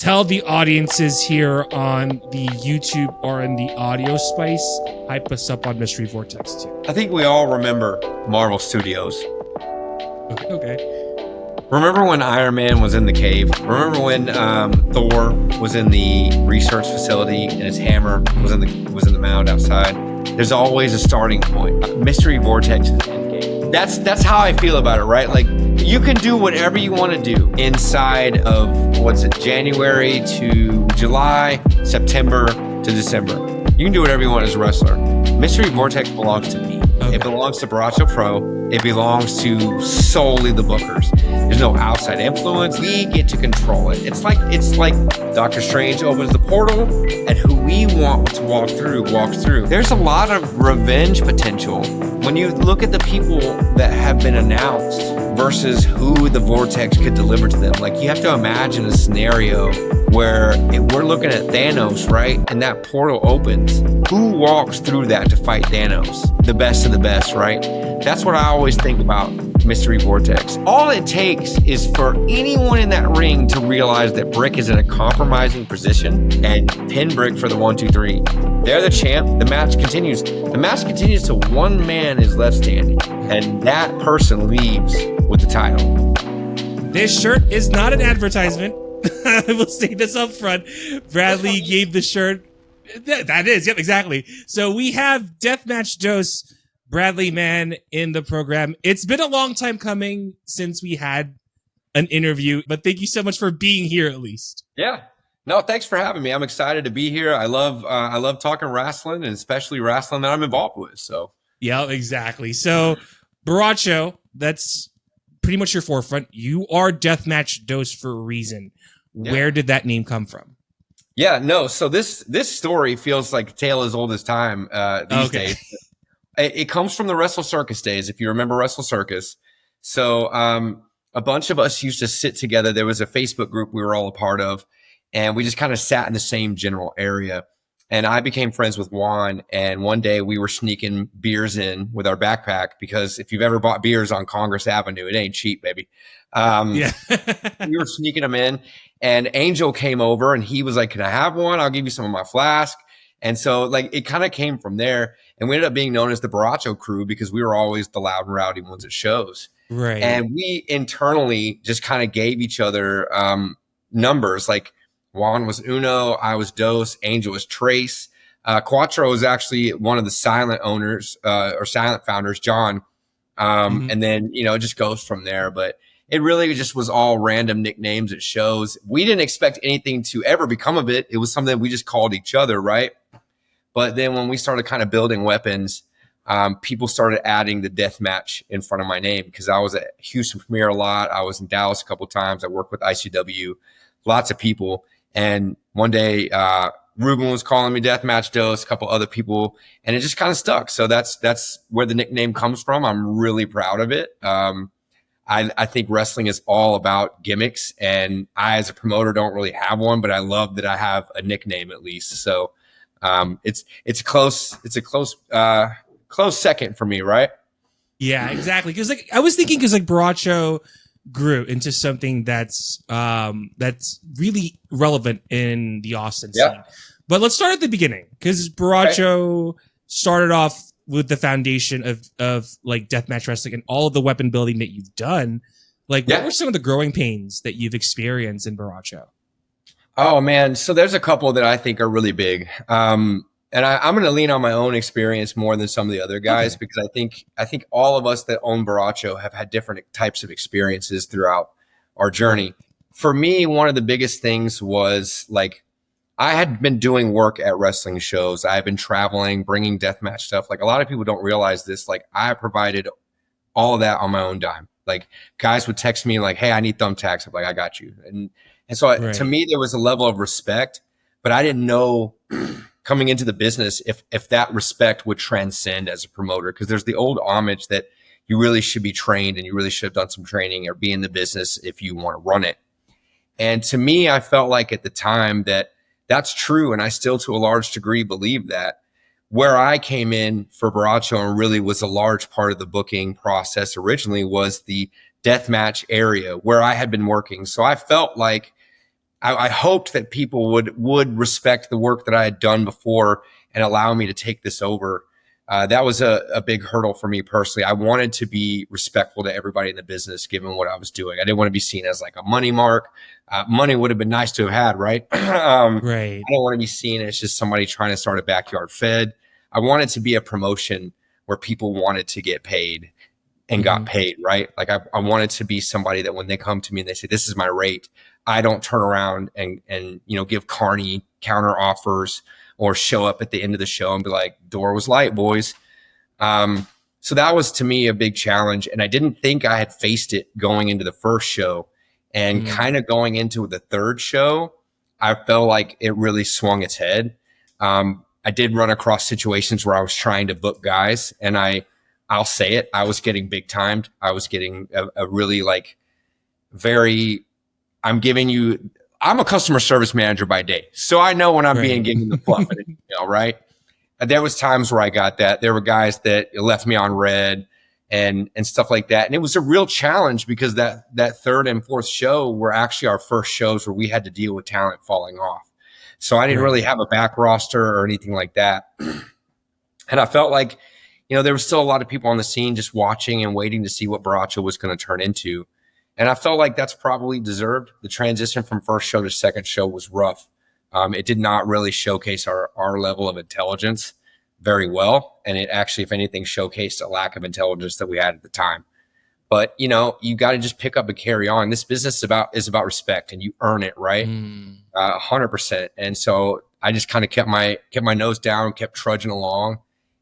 tell the audiences here on the YouTube or in the audio spice, hype us up on Mystery Vortex too. I think we all remember Marvel Studios. Okay. Remember when Iron Man was in the cave? Remember when Thor was in the research facility and his hammer was in the mound outside? There's always a starting point. Mystery Vortex is endgame. That's how I feel about it, right? Like, you can do whatever you want to do inside of January to July, September to December. You can do whatever you want as a wrestler. Mystery Vortex belongs to me. Okay. It belongs to Borracho Pro. It belongs to solely the bookers. There's no outside influence. We get to control it. It's like Doctor Strange opens the portal, and who we want to walk through walks through. There's a lot of revenge potential when you look at the people that have been announced versus who the Vortex could deliver to them. Like, you have to imagine a scenario where if we're looking at Thanos, right? And that portal opens. Who walks through that to fight Thanos? The best of the best, right? That's what I always think about Mystery Vortex. All it takes is for anyone in that ring to realize that Brick is in a compromising position and pin Brick for the 1, 2, 3. They're the champ. The match continues. The match continues till one man is left standing, and that person leaves with the title. This shirt is not an advertisement. I will say this up front. Bradley gave the shirt. That is, yep, exactly. So we have Deathmatch Dose, Bradley Mann in the program. It's been a long time coming since we had an interview, but thank you so much for being here at least. Yeah. No, thanks for having me. I'm excited to be here. I love talking wrestling, and especially wrestling that I'm involved with. So yeah, exactly. So Borracho, that's pretty much your forefront. You are Deathmatch Dose for a reason. Yeah. Where did that name come from? Yeah, no. So this story feels like a tale as old as time these days. It comes from the Wrestle Circus days, if you remember Wrestle Circus. So a bunch of us used to sit together. There was a Facebook group we were all a part of, and we just kind of sat in the same general area. And I became friends with Juan, and one day we were sneaking beers in with our backpack, because if you've ever bought beers on Congress Avenue, it ain't cheap, baby. Yeah. We were sneaking them in, and Angel came over, and he was like, "Can I have one? I'll give you some of my flask." And so, like, it kind of came from there, and we ended up being known as the Borracho crew because we were always the loud and rowdy ones at shows. Right. And we internally just kind of gave each other numbers. Like, Juan was Uno, I was Dos, Angel was Trace. Quattro was actually one of the silent owners or silent founders, John. And then, it just goes from there. But it really just was all random nicknames at shows. We didn't expect anything to ever become of it. It was something we just called each other, right? But then when we started kind of building weapons, people started adding the death match in front of my name, because I was at Houston Premiere a lot. I was in Dallas a couple of times. I worked with ICW, lots of people. And one day, Ruben was calling me Deathmatch Dose, a couple other people, and it just kind of stuck. So that's where the nickname comes from. I'm really proud of it. I think wrestling is all about gimmicks, and I, as a promoter, don't really have one, but I love that I have a nickname at least. So it's a close second for me, right? Yeah, exactly. Because I was thinking, because Borracho grew into something that's really relevant in the Austin scene. But let's start at the beginning, because Borracho started off with the foundation of like deathmatch wrestling and all of the weapon building that you've done. What were some of the growing pains that you've experienced in Borracho? Oh man, so there's a couple that I think are really big. And I'm going to lean on my own experience more than some of the other guys, because I think all of us that own Borracho have had different types of experiences throughout our journey. For me, one of the biggest things was, like, I had been doing work at wrestling shows. I had been traveling, bringing deathmatch stuff. Like, a lot of people don't realize this. Like, I provided all of that on my own dime. Like, guys would text me like, "Hey, I need thumbtacks." I'm like, "I got you." And so to me, there was a level of respect, but I didn't know coming into the business if that respect would transcend as a promoter, because there's the old homage that you really should be trained and you really should have done some training or be in the business if you want to run it. And to me, I felt like at the time that that's true, and I still to a large degree believe that. Where I came in for Borracho and really was a large part of the booking process originally was the deathmatch area where I had been working. So I felt like I hoped that people would respect the work that I had done before and allow me to take this over. That was a big hurdle for me personally. I wanted to be respectful to everybody in the business, given what I was doing. I didn't want to be seen as like a money mark. Money would have been nice to have had, right? Right. I don't want to be seen as just somebody trying to start a backyard fed. I wanted to be a promotion where people wanted to get paid and got paid, right? Like I wanted to be somebody that when they come to me and they say, this is my rate, I don't turn around and give Carney counter offers or show up at the end of the show and be like, door was light, boys. So that was to me a big challenge. And I didn't think I had faced it going into the first show, and kind of going into the third show, I felt like it really swung its head. I did run across situations where I was trying to book guys, and I'll say it, I was getting big timed. I was getting a really like I'm a customer service manager by day. So I know when I'm being given the fluff in an email, right? And there was times where I got that. There were guys that left me on red and stuff like that. And it was a real challenge because that third and fourth show were actually our first shows where we had to deal with talent falling off. So I didn't really have a back roster or anything like that. And I felt like, there was still a lot of people on the scene just watching and waiting to see what Borracho was going to turn into. And I felt like that's probably deserved. The transition from first show to second show was rough. It did not really showcase our level of intelligence very well. And it actually, if anything, showcased a lack of intelligence that we had at the time. But, you got to just pick up and carry on. This business is about respect, and you earn it, right? 100%. And so I just kind of kept my nose down, kept trudging along,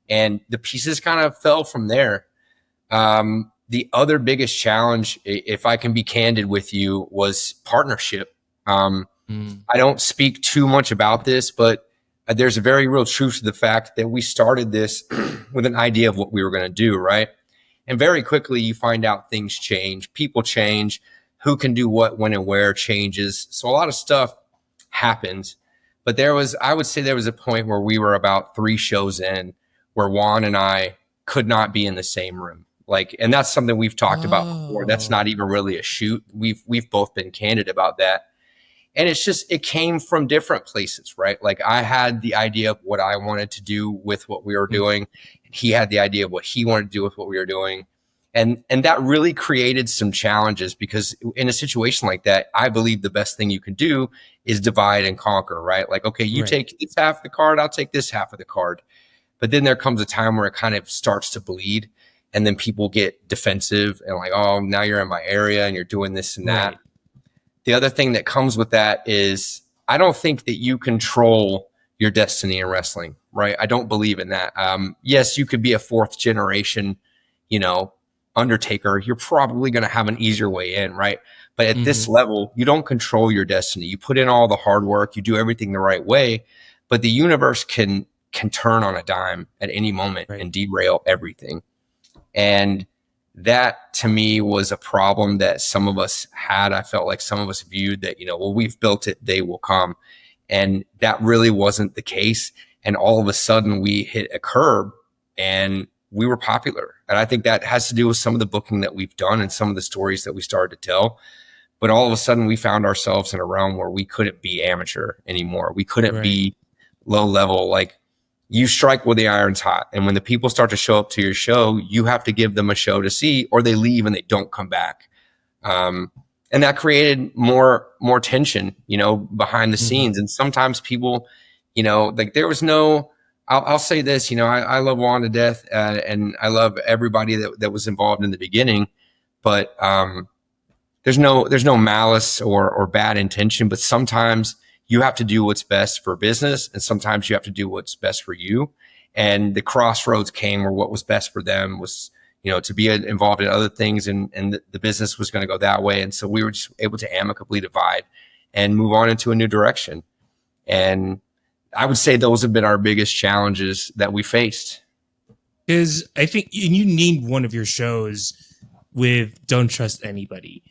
and the pieces kind of fell from there. The other biggest challenge, if I can be candid with you, was partnership. I don't speak too much about this, but there's a very real truth to the fact that we started this with an idea of what we were going to do, right? And very quickly you find out things change, people change, who can do what, when, and where changes. So a lot of stuff happens. But I would say there was a point where we were about 3 shows in where Juan and I could not be in the same room. And that's something we've talked about before. That's not even really a shoot. We've both been candid about that. And it came from different places, right? Like I had the idea of what I wanted to do with what we were doing. And he had the idea of what he wanted to do with what we were doing. And that really created some challenges, because in a situation like that, I believe the best thing you can do is divide and conquer, right? Like, okay, you take this half of the card, I'll take this half of the card. But then there comes a time where it kind of starts to bleed. And then people get defensive and like, oh, now you're in my area and you're doing this and that. The other thing that comes with that is I don't think that you control your destiny in wrestling, right? I don't believe in that. Yes, you could be a 4th generation, Undertaker. You're probably going to have an easier way in, right? But at this level, you don't control your destiny. You put in all the hard work, you do everything the right way, but the universe can turn on a dime at any moment and derail everything. And that to me was a problem that some of us had. I felt like some of us viewed that, well, we've built it, they will come. And that really wasn't the case. And all of a sudden we hit a curb and we were popular. And I think that has to do with some of the booking that we've done and some of the stories that we started to tell. But all of a sudden we found ourselves in a realm where we couldn't be amateur anymore. We couldn't be low level. Like, you strike where the iron's hot. And when the people start to show up to your show, you have to give them a show to see, or they leave and they don't come back. And that created more tension, behind the scenes. And sometimes people, there was no, I'll say this, I love Juan to death, and I love everybody that was involved in the beginning, but there's no malice or bad intention, but sometimes you have to do what's best for business, and sometimes you have to do what's best for you. And the crossroads came where what was best for them was, to be involved in other things, and the business was going to go that way. And so we were just able to amicably divide and move on into a new direction. And I would say those have been our biggest challenges that we faced. Is I think you named one of your shows with Don't Trust Anybody.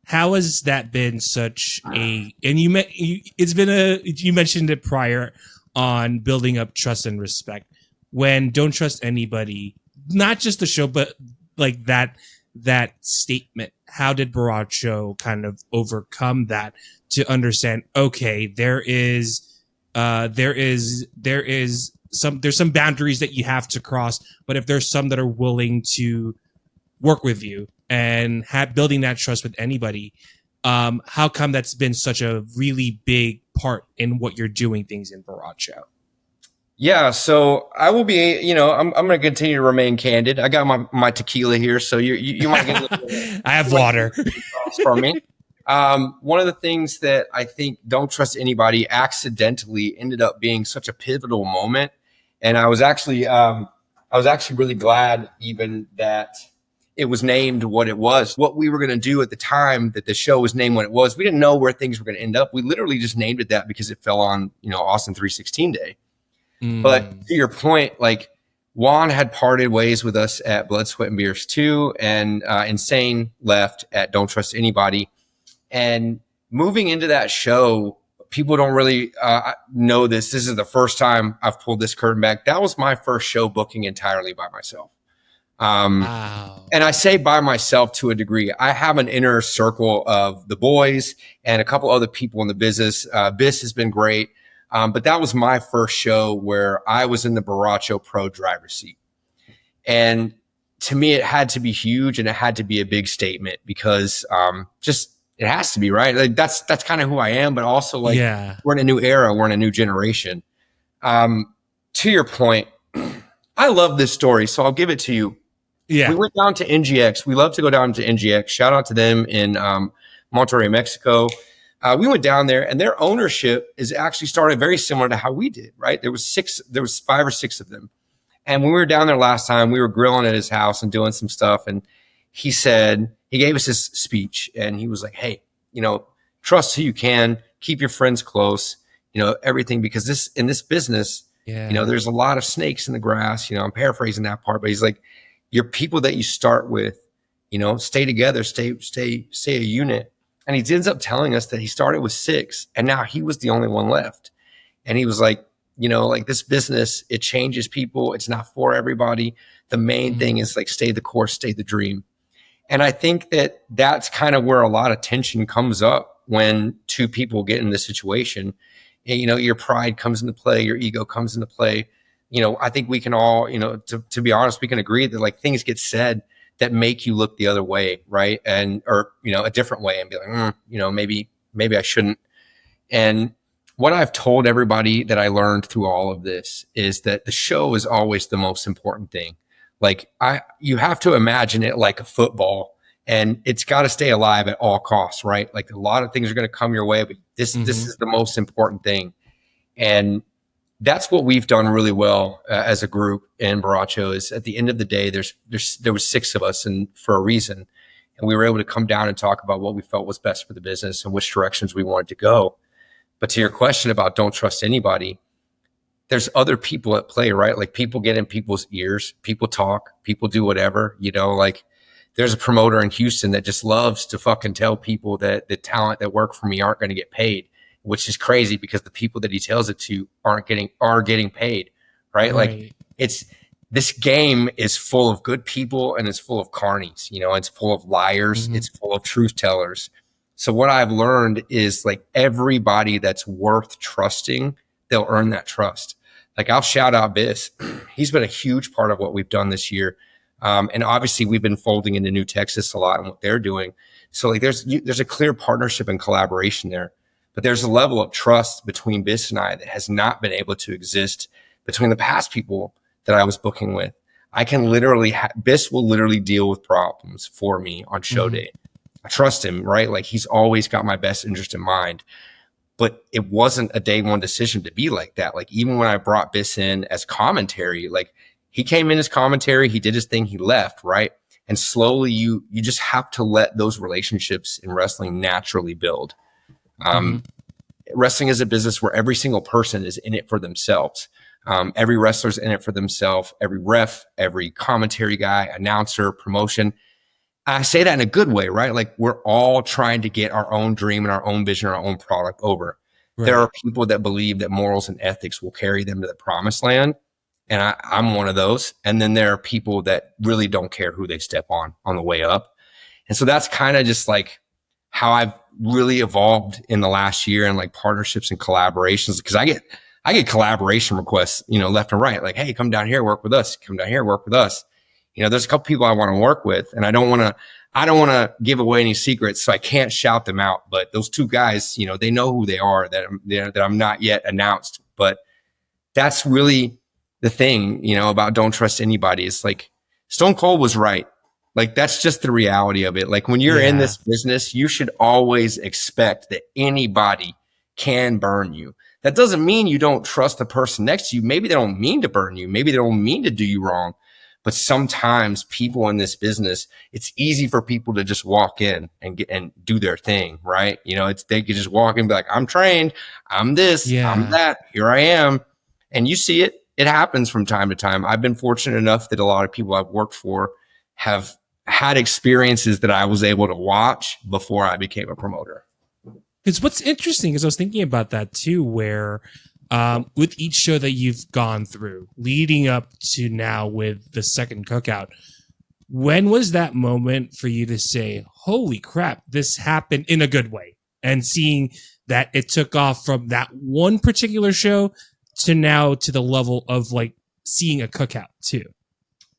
How has that been such a, and you mentioned it prior on building up trust and respect when Don't Trust Anybody, not just the show, but like that that statement? How did Borracho kind of overcome that to understand, okay, there's some boundaries that you have to cross, but if there's some that are willing to work with you and building that trust with anybody, how come that's been such a really big part in what you're doing things in Borracho? Yeah, so I will be, I'm going to continue to remain candid. I got my tequila here, so you might get a little bit I have water from me. One of the things that I think Don't Trust Anybody accidentally ended up being such a pivotal moment, and I was actually really glad even that it was named what it was. What we were going to do at the time that the show was named what it was, we didn't know where things were going to end up. We literally just named it that because it fell on Austin 316 Day. But to your point, like Juan had parted ways with us at Blood, Sweat, and Beers 2, and Insane left at Don't Trust Anybody. And moving into that show, people don't really know this. This is the first time I've pulled this curtain back. That was my first show booking entirely by myself. Wow. And I say by myself to a degree. I have an inner circle of the boys and a couple other people in the business. Biss has been great. But that was my first show where I was in the Borracho Pro driver's seat. And to me, it had to be huge and it had to be a big statement because it has to be, right? Like that's kind of who I am, but also like we're in a new era, we're in a new generation. To your point, I love this story, so I'll give it to you. Yeah. We went down to NGX. We love to go down to NGX. Shout out to them in Monterrey, Mexico. We went down there, and their ownership is actually started very similar to how we did, right? There was 5 or 6 of them. And when we were down there last time, we were grilling at his house and doing some stuff. And he gave us this speech, and he was like, hey, trust who you can, keep your friends close, everything, because in this business, there's a lot of snakes in the grass. I'm paraphrasing that part, but he's like, your people that you start with, stay together, stay a unit. And he ends up telling us that he started with 6 and now he was the only one left. And he was like, like this business, it changes people. It's not for everybody. The main thing is like, stay the course, stay the dream. And I think that that's kind of where a lot of tension comes up when 2 people get in this situation. And, your pride comes into play, your ego comes into play. I think we can all, to be honest, we can agree that like things get said that make you look the other way, right? Or a different way and be like, maybe I shouldn't. And what I've told everybody that I learned through all of this is that the show is always the most important thing. Like you have to imagine it like a football, and it's got to stay alive at all costs, right? Like a lot of things are going to come your way, but this is the most important thing. And that's what we've done really well as a group in Borracho. Is at the end of the day, there was 6 of us, and for a reason, and we were able to come down and talk about what we felt was best for the business and which directions we wanted to go. But to your question about Don't Trust Anybody, there's other people at play, right? Like people get in people's ears, people talk, people do whatever, like there's a promoter in Houston that just loves to fucking tell people that the talent that work for me aren't going to get paid, which is crazy because the people that he tells it to are getting paid, right? Like this game is full of good people and it's full of carnies, it's full of liars. It's full of truth tellers. So what I've learned is like everybody that's worth trusting, they'll earn that trust. Like I'll shout out Biss. He's been a huge part of what we've done this year. And obviously we've been folding into New Texas a lot and what they're doing. So like there's a clear partnership and collaboration there. But there's a level of trust between Biss and I that has not been able to exist between the past people that I was booking with. I can literally, Biss will literally deal with problems for me on show day. I trust him, right? Like he's always got my best interest in mind. But it wasn't a day one decision to be like that. Like even when I brought Biss in as commentary, like he came in as commentary, he did his thing, he left, right? And slowly you just have to let those relationships in wrestling naturally build. Wrestling is a business where every single person is in it for themselves. Every wrestler's in it for themselves. Every ref, every commentary guy, announcer, promotion. I say that in a good way, right? Like we're all trying to get our own dream and our own vision, our own product over. Right. There are people that believe that morals and ethics will carry them to the promised land. And I'm one of those. And then there are people that really don't care who they step on the way up. And so that's kind of just like how I've really evolved in the last year, and like partnerships and collaborations. Cause I get collaboration requests, left and right. Like, hey, come down here, work with us. Come down here, work with us. There's a couple people I want to work with, and I don't want to give away any secrets, so I can't shout them out. But those two guys, they know who they are, that I'm not yet announced. But that's really the thing, about don't trust anybody. It's like Stone Cold was right. Like, that's just the reality of it. Like, when you're in this business, you should always expect that anybody can burn you. That doesn't mean you don't trust the person next to you. Maybe they don't mean to burn you. Maybe they don't mean to do you wrong. But sometimes people in this business, it's easy for people to just walk in and do their thing, right? They could just walk in and be like, I'm trained, I'm this, I'm that, here I am. And you see it. It happens from time to time. I've been fortunate enough that a lot of people I've worked for have had experiences that I was able to watch before I became a promoter. Because what's interesting is I was thinking about that too, where with each show that you've gone through leading up to now with the second cookout, when was that moment for you to say, holy crap, this happened in a good way? And seeing that it took off from that one particular show to now to the level of like seeing a cookout too.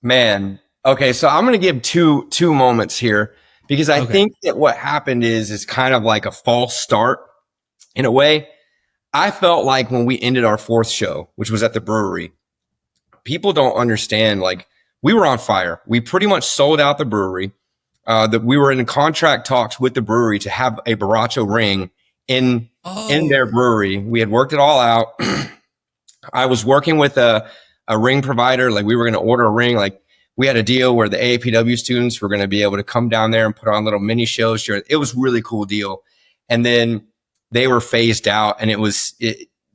Man. Okay. So I'm going to give two moments here, because I think that what happened is kind of like a false start in a way. I felt like when we ended our fourth show, which was at the brewery, people don't understand, like, we were on fire. We pretty much sold out the brewery. That we were in contract talks with the brewery to have a Borracho ring in their brewery. We had worked it all out. I was working with a ring provider. Like, we were going to order a ring. Like, we had a deal where the AAPW students were going to be able to come down there and put on little mini shows. It was a really cool deal. And then they were phased out, and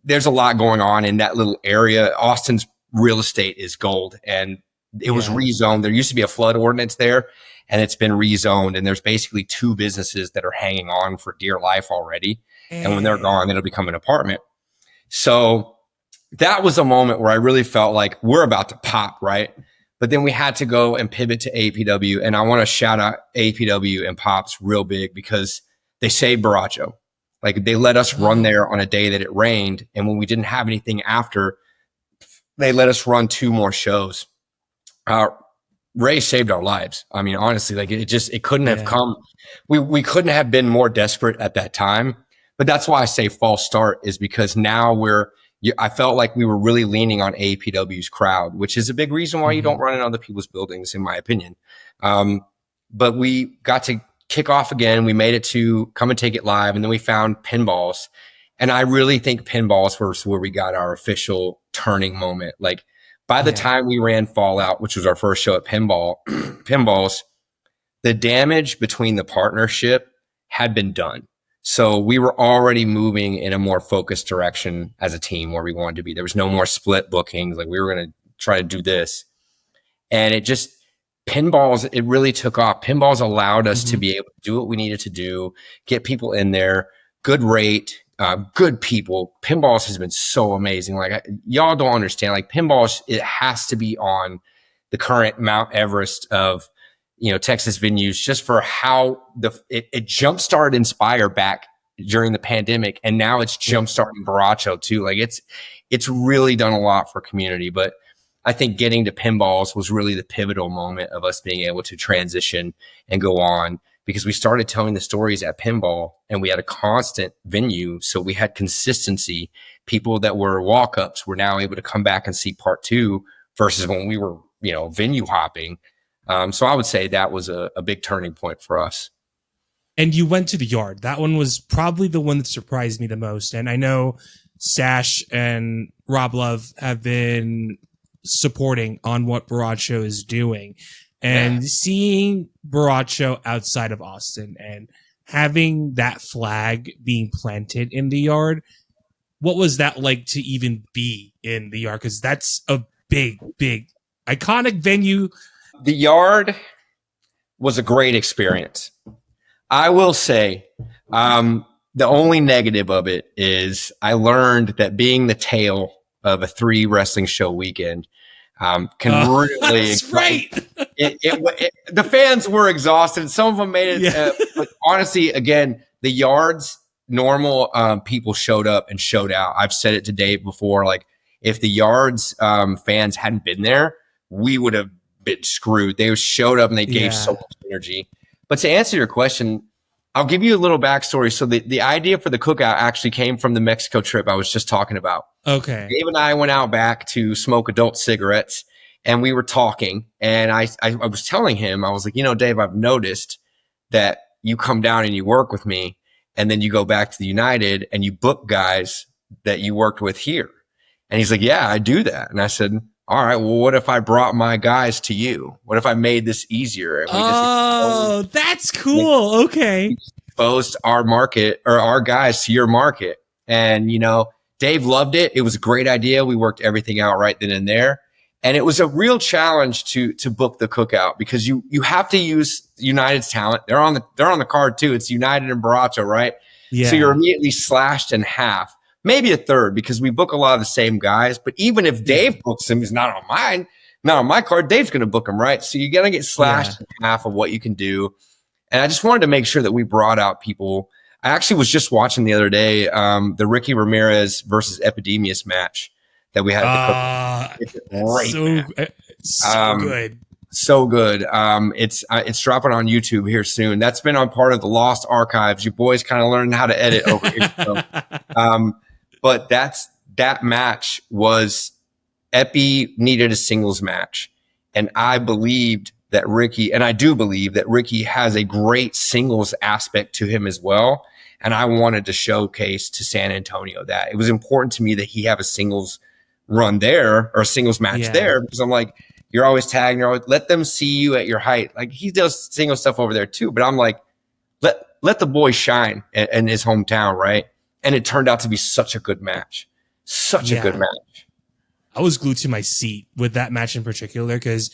there's a lot going on in that little area. Austin's real estate is gold, and it was rezoned. There used to be a flood ordinance there, and it's been rezoned. And there's basically two businesses that are hanging on for dear life already. And when they're gone, it'll become an apartment. So that was a moment where I really felt like we're about to pop, right? But then we had to go and pivot to APW. And I want to shout out APW and Pops real big, because they saved Borracho. Like, they let us run there on a day that it rained. And when we didn't have anything after, they let us run 2 more shows. Ray saved our lives. I mean, honestly, like, it couldn't have come. We couldn't have been more desperate at that time. But that's why I say false start, is because now I felt like we were really leaning on APW's crowd, which is a big reason why you don't run in other people's buildings, in my opinion. But we got to kick off again. We made it to Come and Take It Live, and then we found pinballs. And I really think pinballs was where we got our official turning moment. Like, by the time we ran Fallout, which was our first show at pinballs, the damage between the partnership had been done. So we were already moving in a more focused direction as a team where we wanted to be. There was no more split bookings. Like, we were going to try to do this. And pinballs, it really took off. Pinballs allowed us to be able to do what we needed to do, get people in there, good rate, good people. Pinballs has been so amazing. Like, y'all don't understand. Like, pinballs, it has to be on the current Mount Everest of Texas venues, just for how it jump-started Inspire back during the pandemic, and now it's jump-starting Borracho too. Like, it's really done a lot for community. But I think getting to pinballs was really the pivotal moment of us being able to transition and go on, because we started telling the stories at pinball, and we had a constant venue, so we had consistency. People that were walk-ups were now able to come back and see part 2, versus when we were venue hopping. So I would say that was a big turning point for us. And you went to the yard. That one was probably the one that surprised me the most. And I know Sash and Rob Love have been supporting on what Borracho is doing. And seeing Borracho outside of Austin and having that flag being planted in the yard, what was that like to even be in the yard? Because that's a big, big, iconic venue. The yard was a great experience. I will say, the only negative of it is I learned that being the tail of a 3 wrestling show weekend, can really. That's right. The fans were exhausted. Some of them made it, but honestly, again, the yards, normal people showed up and showed out. I've said it to Dave before. Like, if the yards fans hadn't been there, we would have been screwed. They showed up and they gave so much energy. But to answer your question, I'll give you a little backstory. So the idea for the cookout actually came from the Mexico trip I was just talking about. Okay. Dave and I went out back to smoke adult cigarettes, and we were talking. And I was telling him, I was like, Dave, I've noticed that you come down and you work with me, and then you go back to the United and you book guys that you worked with here. And he's like, yeah, I do that. And I said, all right, well, what if I brought my guys to you? What if I made this easier? And we that's cool. Okay. Exposed our market or our guys to your market. And, Dave loved it. It was a great idea. We worked everything out right then and there. And it was a real challenge to book the cookout because you have to use United's talent. They're on the card too. It's United and Borracho, right? Yeah. So you're immediately slashed in half. Maybe a third because we book a lot of the same guys. But even if Dave books him, he's not on my card, Dave's going to book him, right? So you're going to get slashed in half of what you can do. And I just wanted to make sure that we brought out people. I actually was just watching the other day the Ricky Ramirez versus Epidemius match that we had at the It's great. So good. So good. It's dropping on YouTube here soon. That's been on part of the Lost Archives. You boys kind of learned how to edit over here. So. But that match was Epi needed a singles match. And I believed that Ricky, and I do believe that Ricky has a great singles aspect to him as well. And I wanted to showcase to San Antonio that it was important to me that he have a singles run there or a singles match there, because I'm like, you're always tagging, let them see you at your height. Like, he does single stuff over there too, but I'm like, let the boy shine in his hometown, right? And it turned out to be such a good match. Such a good match. I was glued to my seat with that match in particular because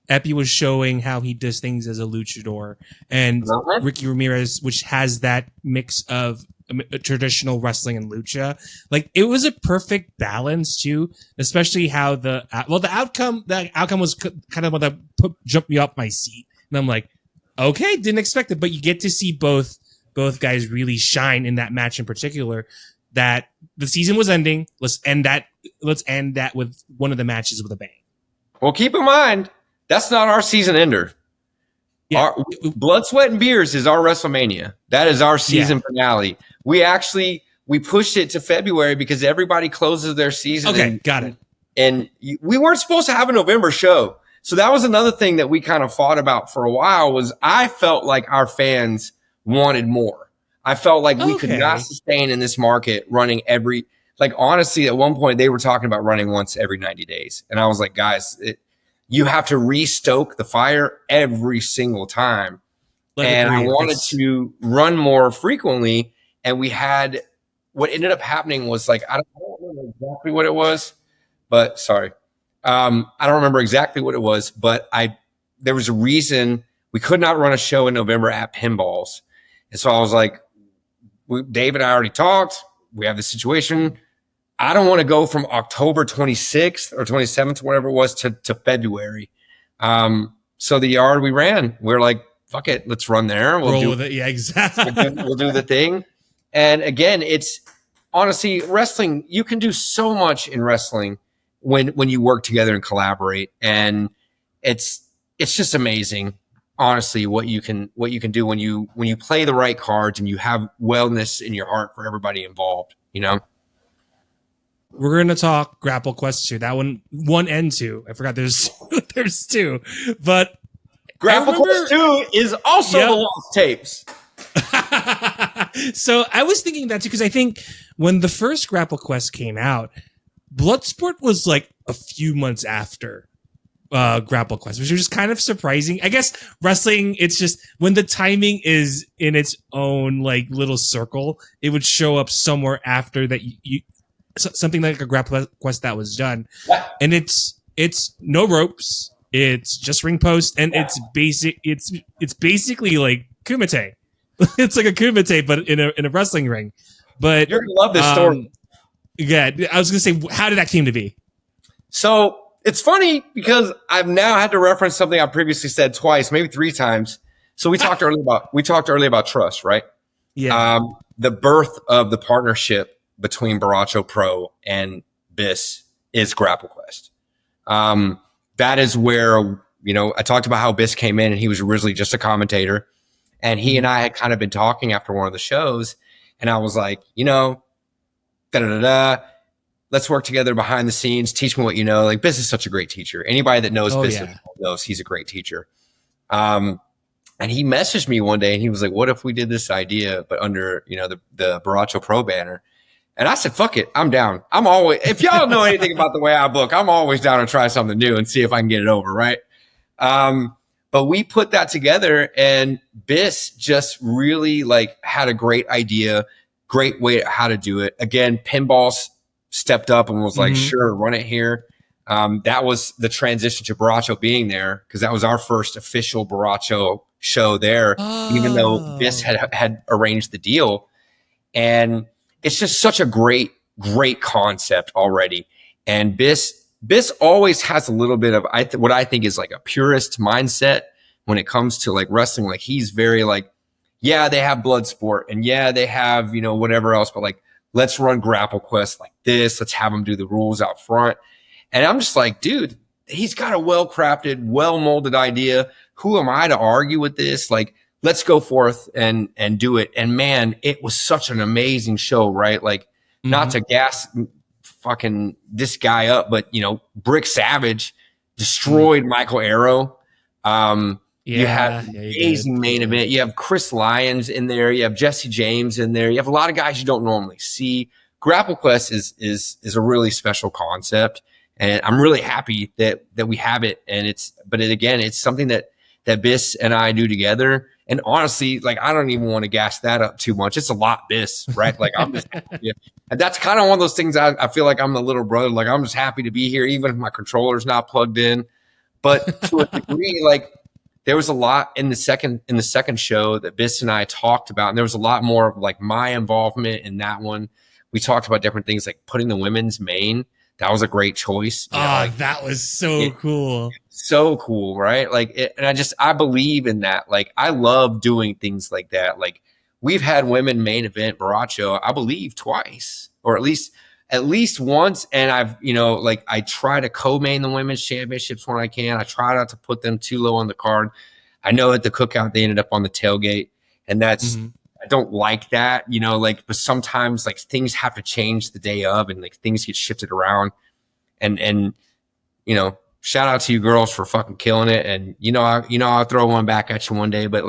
Epi was showing how he does things as a luchador. And Ricky Ramirez, which has that mix of traditional wrestling and lucha, like, it was a perfect balance too, especially how the outcome was kind of what that jumped me off my seat. And I'm like, okay, didn't expect it. But you get to see both guys really shine in that match in particular. That the season was ending. Let's end that with one of the matches with a bang. Well, keep in mind, that's not our season ender. Yeah. Our Blood, Sweat, and Beers is our WrestleMania. That is our season finale. We pushed it to February because everybody closes their season. Okay, got it. And we weren't supposed to have a November show. So that was another thing that we kind of fought about for a while. Was I felt like our fans wanted more. I felt like we could not sustain in this market running honestly, at one point they were talking about running once every 90 days. And I was like, guys, you have to restoke the fire every single time. I wanted to run more frequently. And we had, what ended up happening was like, I don't remember exactly what it was, but sorry. I don't remember exactly what it was, but there was a reason we could not run a show in November at Pinballs. And so I was like, Dave and I already talked. We have this situation. I don't want to go from October 26th or 27th, whatever it was, to February. So the yard we ran, we're like, fuck it, let's run there. We'll roll with it. Yeah, exactly. We'll do the thing. And again, it's honestly wrestling. You can do so much in wrestling when you work together and collaborate. And it's just amazing. Honestly, what you can do when you play the right cards and you have wellness in your heart for everybody involved, We're going to talk Grapple Quest 2. That one and 2. I forgot there's 2. But Grapple Quest 2 is also the Lost Tapes. So I was thinking that too, because I think when the first Grapple Quest came out, Bloodsport was like a few months after Grapple Quest, which was just kind of surprising. I guess wrestling, it's just when the timing is in its own like little circle, it would show up somewhere after that. You something like a Grapple Quest that was done, and it's no ropes, it's just ring post, and it's basic. It's basically like Kumite. It's like a Kumite, but in a wrestling ring. But you're gonna love this story. Yeah, I was gonna say, how did that came to be? So it's funny because I've now had to reference something I previously said twice, maybe 3 times. So we talked earlier about trust, right? Yeah. The birth of the partnership between Borracho Pro and BIS is Grapple Quest. That is where, I talked about how BIS came in and he was originally just a commentator. And he and I had kind of been talking after one of the shows. And I was like, let's work together behind the scenes. Teach me what you know. Like, BIS is such a great teacher. Anybody that knows BIS knows he's a great teacher. And he messaged me one day and he was like, what if we did this idea, but under, the Borracho Pro banner? And I said, fuck it. I'm down. I'm always, if y'all know anything about the way I book, I'm always down to try something new and see if I can get it over. Right. But we put that together and BIS just really had a great idea, great way how to do it. Again, Pinballs stepped up and was like, sure, run it here. That was the transition to Borracho being there because that was our first official Borracho show there, even though BIS had arranged the deal. And it's just such a great concept already. And BIS always has a little bit of what I think is like a purist mindset when it comes to wrestling. Like he's very yeah, they have blood sport and yeah, they have, whatever else, but let's run Grapple Quest like this. Let's have them do the rules out front. And I'm just like, dude, he's got a well-crafted, well-molded idea. Who am I to argue with this? Let's go forth and do it. And man, it was such an amazing show, right? Not to gas fucking this guy up, but Brick Savage destroyed Michael Arrow. You have amazing main event. You have Chris Lyons in there. You have Jesse James in there. You have a lot of guys you don't normally see. Grapple Quest is a really special concept, and I'm really happy that we have it. And it's something that BIS and I do together. And honestly, I don't even want to gas that up too much. It's a lot BIS, right? I'm just, and that's kind of one of those things. I feel like I'm the little brother. I'm just happy to be here, even if my controller's not plugged in. But to a degree, there was a lot in the second show that BIS and I talked about, and there was a lot more of my involvement in that one. We talked about different things like putting the women's main. That was a great choice. That was so cool. So cool, right? And I believe in that. I love doing things like that. We've had women main event Borracho, I believe twice, or at least once. And I've, I try to co-main the women's championships when I can. I try not to put them too low on the card. I know at the cookout, they ended up on the tailgate, and that's, I don't like that, but sometimes things have to change the day of and things get shifted around and, shout out to you girls for fucking killing it. And, I'll throw one back at you one day, but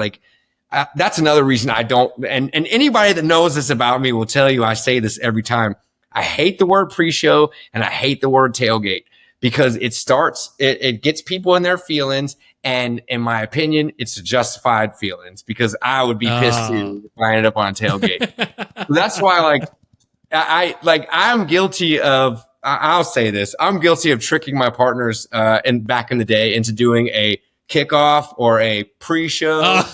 that's another reason I don't, and anybody that knows this about me will tell you, I say this every time. I hate the word pre-show and I hate the word tailgate because it gets people in their feelings. And in my opinion, it's justified feelings because I would be pissed too if I ended up on a tailgate. So that's why I'm guilty of, I'll say this, I'm guilty of tricking my partners back in the day into doing a kickoff or a pre-show.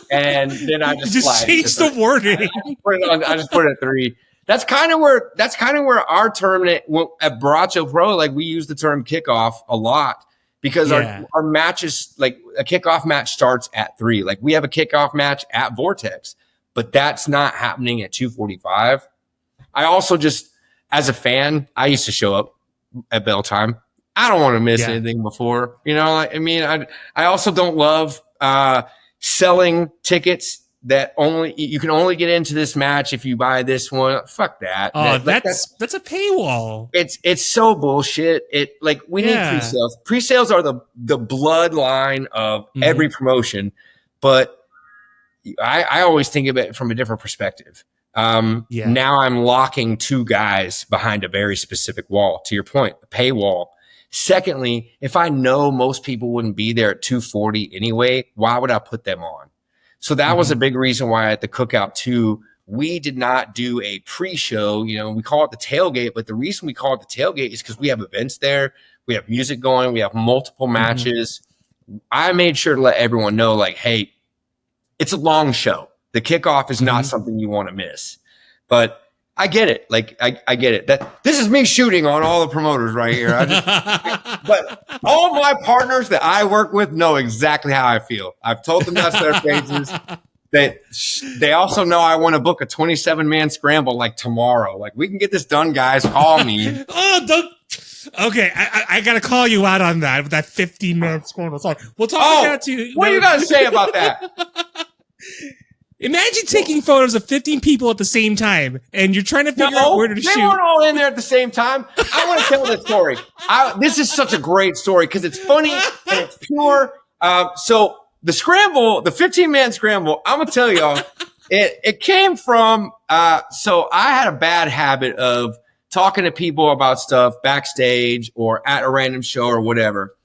And then I just change the wording. I just put it at 3. That's kind of where our term at Borracho Pro, we use the term kickoff a lot because our matches, a kickoff match starts at 3. We have a kickoff match at Vortex, but that's not happening at 2:45. I also just, as a fan, I used to show up at bell time. I don't want to miss anything before, I also don't love selling tickets that you can only get into this match if you buy this one. Fuck that. That's a paywall. It's so bullshit. We need pre-sales. Pre-sales are the bloodline of every promotion, but I always think of it from a different perspective. Now I'm locking 2 guys behind a very specific wall, to your point, a paywall. Secondly, if I know most people wouldn't be there at 2:40 anyway, why would I put them on? So that was a big reason why at the cookout too, we did not do a pre-show. We call it the tailgate, but the reason we call it the tailgate is because we have events there. We have music going. We have multiple matches. I made sure to let everyone know, hey, it's a long show. The kickoff is not something you want to miss. But I get it. Like I get it. That this is me shooting on all the promoters right here. But all my partners that I work with know exactly how I feel. I've told them that's their faces. They also know I want to book a 27-man scramble like tomorrow. Like, we can get this done, guys. Call me. Okay, I got to call you out on that with that 15-man scramble. Sorry, we'll talk about you. What do you got to say about that? Imagine taking photos of 15 people at the same time, and you're trying to figure out where to shoot. They weren't all in there at the same time. I want to tell this story. This is such a great story because it's funny and it's pure. So the scramble, the 15-man scramble, I'm going to tell y'all, it came from, so I had a bad habit of talking to people about stuff backstage or at a random show or whatever.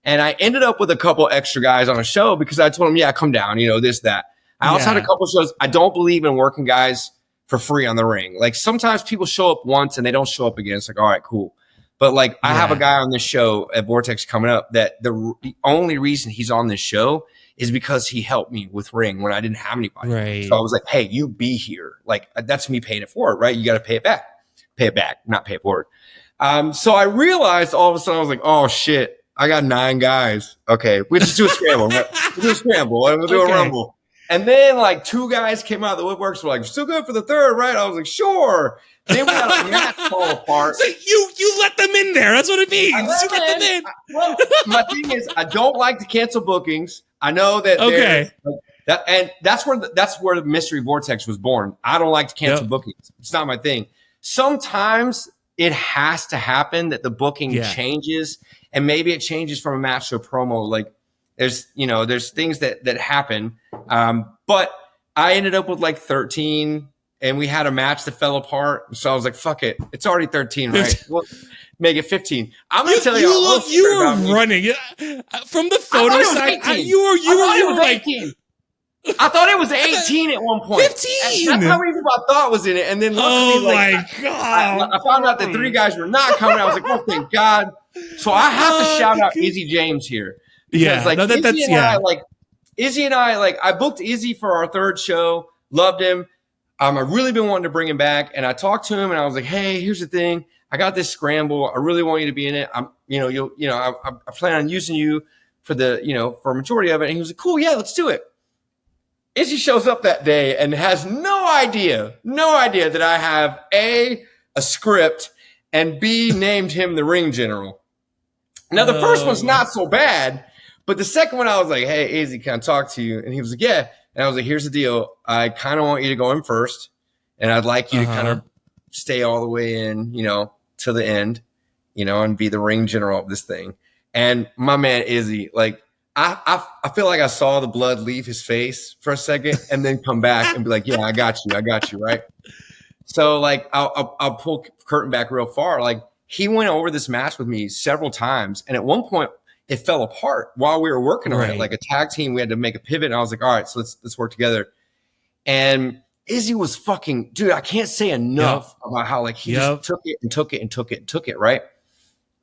And I ended up with a couple extra guys on a show because I told them, yeah, come down, this, that. I also had a couple shows. I don't believe in working guys for free on the ring. Like, sometimes people show up once and they don't show up again. It's like, all right, cool. But like, I have a guy on this show at Vortex coming up that the only reason he's on this show is because he helped me with ring when I didn't have anybody. Right. So I was like, hey, you be here. Like, that's me paying it forward, right? You got to pay it back, not pay it forward. So I realized all of a sudden, I was like, oh shit, I got 9 guys. Okay, we just do a scramble. We'll do a scramble. We'll do a rumble. And then like 2 guys came out of the woodworks, were like, still good for the third, right? I was like, sure. Then we had a match fall apart. So you let them in there. That's what it means. You let them in. Well, my thing is, I don't like to cancel bookings. I know that. Okay. That's where the Myster Vortex was born. I don't like to cancel bookings. It's not my thing. Sometimes it has to happen that the booking changes, and maybe it changes from a match to a promo. Like, there's things that happen. But I ended up with like 13, and we had a match that fell apart. So I was like, fuck it. It's already 13, right? Well, make it 15. I'm going to tell you were running from the photo side. You were like, 18. I thought it was 18 at one point. 15. That's how many people I thought was in it. And then luckily, my God. I found out that 3 guys were not coming. I was like, oh, thank God. So I have to shout out Izzy James here. Because Izzy and I, I booked Izzy for our 3rd show, loved him. I've really been wanting to bring him back. And I talked to him and I was like, hey, here's the thing. I got this scramble. I really want you to be in it. I plan on using you for for a majority of it. And he was like, cool. Yeah, let's do it. Izzy shows up that day and has no idea that I have a script and B, named him the ring general. Now, the first one's not so bad. But the second one, I was like, hey, Izzy, can I talk to you? And he was like, yeah. And I was like, here's the deal. I kind of want you to go in first. And I'd like you to kind of stay all the way in, to the end, and be the ring general of this thing. And my man, Izzy, like, I feel like I saw the blood leave his face for a second and then come back and be like, yeah, I got you, right? So, like, I'll pull curtain back real far. Like, he went over this match with me several times. And at one point, it fell apart while we were working on it. Like a tag team, we had to make a pivot. And I was like, all right, so let's work together. And Izzy was fucking, dude, I can't say enough about how like he just took it, right?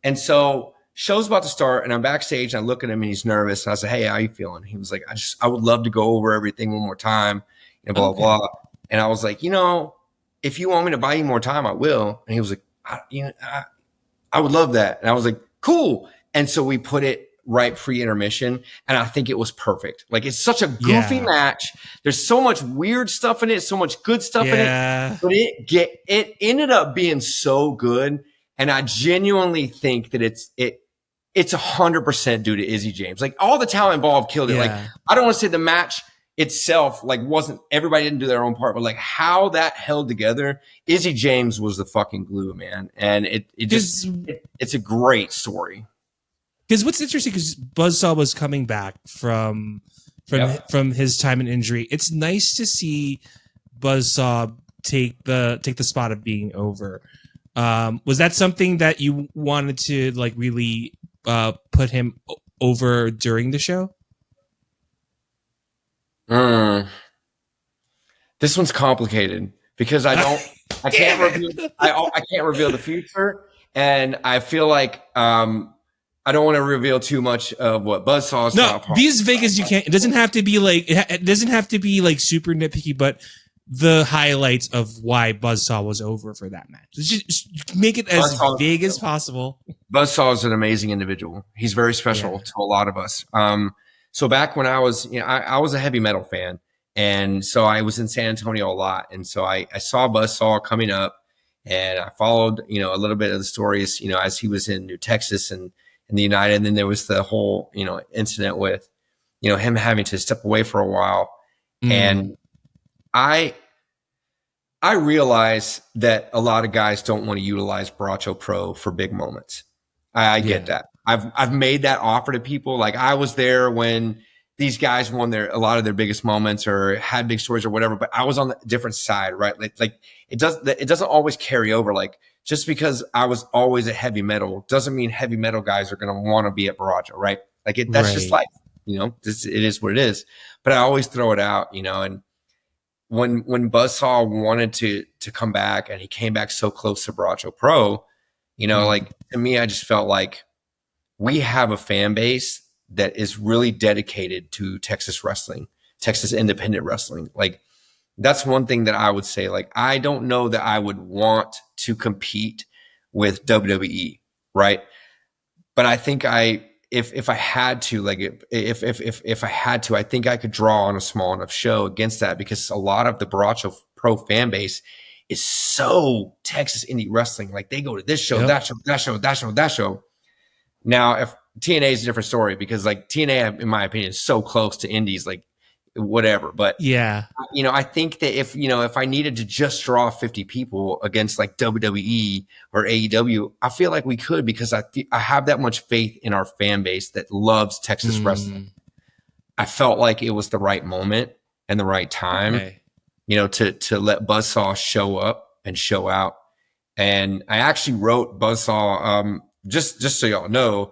And so show's about to start and I'm backstage and I look at him and he's nervous. And I said, hey, how you feeling? He was like, I would love to go over everything one more time and blah, blah, blah. And I was like, if you want me to buy you more time, I will. And he was like, I would love that. And I was like, cool. And so we put it right pre-intermission, and I think it was perfect. Like, it's such a goofy match. There's so much weird stuff in it, so much good stuff in it. But it ended up being so good, and I genuinely think that it's 100% due to Izzy James. Like, all the talent involved killed it. Like, I don't want to say the match itself everybody didn't do their own part, but like how that held together, Izzy James was the fucking glue, man. And it's a great story. Because what's interesting, because Buzzsaw was coming back from his time in injury. It's nice to see Buzzsaw take the spot of being over. Was that something that you wanted to like really put him over during the show? This one's complicated because I can't reveal the future, and I feel like I don't want to reveal too much of what Buzzsaw's. No, these Vegas you can't. It doesn't have to be like super nitpicky, but the highlights of why Buzzsaw was over for that match. Just make it as big as possible. Buzzsaw is an amazing individual. He's very special to a lot of us. So back when I was, I was a heavy metal fan, and so I was in San Antonio a lot, and so I saw Buzzsaw coming up, and I followed, a little bit of the stories, as he was in New Texas and in the United, and then there was the whole, incident with, him having to step away for a while, and I realize that a lot of guys don't want to utilize Borracho Pro for big moments. I get that. I've made that offer to people. Like, I was there when these guys won a lot of their biggest moments or had big stories or whatever, but I was on the different side, right? Like it doesn't always carry over. Like, just because I was always a heavy metal doesn't mean heavy metal guys are going to want to be at Borracho, right? Like, that's just life, it is what it is. But I always throw it out, and when Buzzsaw wanted to come back and he came back so close to Borracho Pro, like, to me, I just felt like we have a fan base that is really dedicated to Texas wrestling, Texas independent wrestling. Like, that's one thing that I would say. Like, I don't know that I would want to compete with WWE, right? But I think if I had to, like, if I had to, I think I could draw on a small enough show against that, because a lot of the Borracho Pro fan base is so Texas indie wrestling. Like, they go to this show, that show, that show, that show, that show. Now, if TNA is a different story, because like TNA, in my opinion, is so close to indies, like whatever. But I think that if I needed to just draw 50 people against like WWE or AEW, I feel like we could, because I have that much faith in our fan base that loves Texas wrestling. I felt like it was the right moment and the right time, to let Buzzsaw show up and show out. And I actually wrote Buzzsaw, just so y'all know,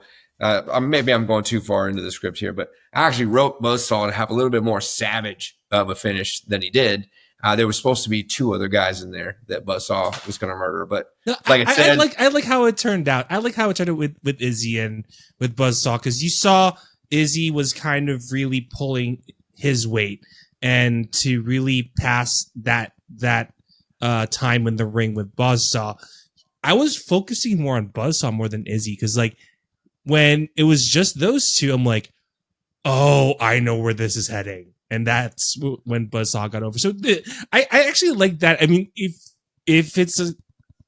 maybe I'm going too far into the script here, but I actually wrote Buzzsaw to have a little bit more savage of a finish than he did. There was supposed to be 2 other guys in there that Buzzsaw was going to murder, but like I said, I like how it turned out. I like how it turned out with Izzy and with Buzzsaw, because you saw Izzy was kind of really pulling his weight, and to really pass that time in the ring with Buzzsaw, I was focusing more on Buzzsaw more than Izzy, because like when it was just those two, I'm like, oh, I know where this is heading, and that's when Buzzsaw got over. So I actually like that. I mean, if it's a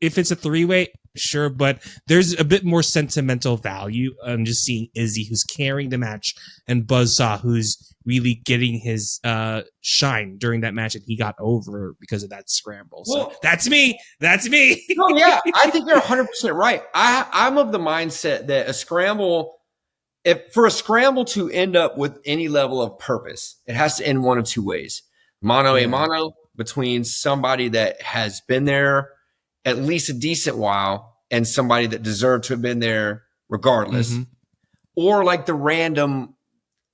3-way, sure, but there's a bit more sentimental value on just seeing Izzy, who's carrying the match, and Buzzsaw, who's really getting his shine during that match, and he got over because of that scramble. So that's me. Oh yeah, I think you're 100% right. I'm of the mindset that a scramble, for a scramble to end up with any level of purpose, it has to end one of 2 ways: mano a mano, between somebody that has been there at least a decent while and somebody that deserved to have been there regardless, or like the random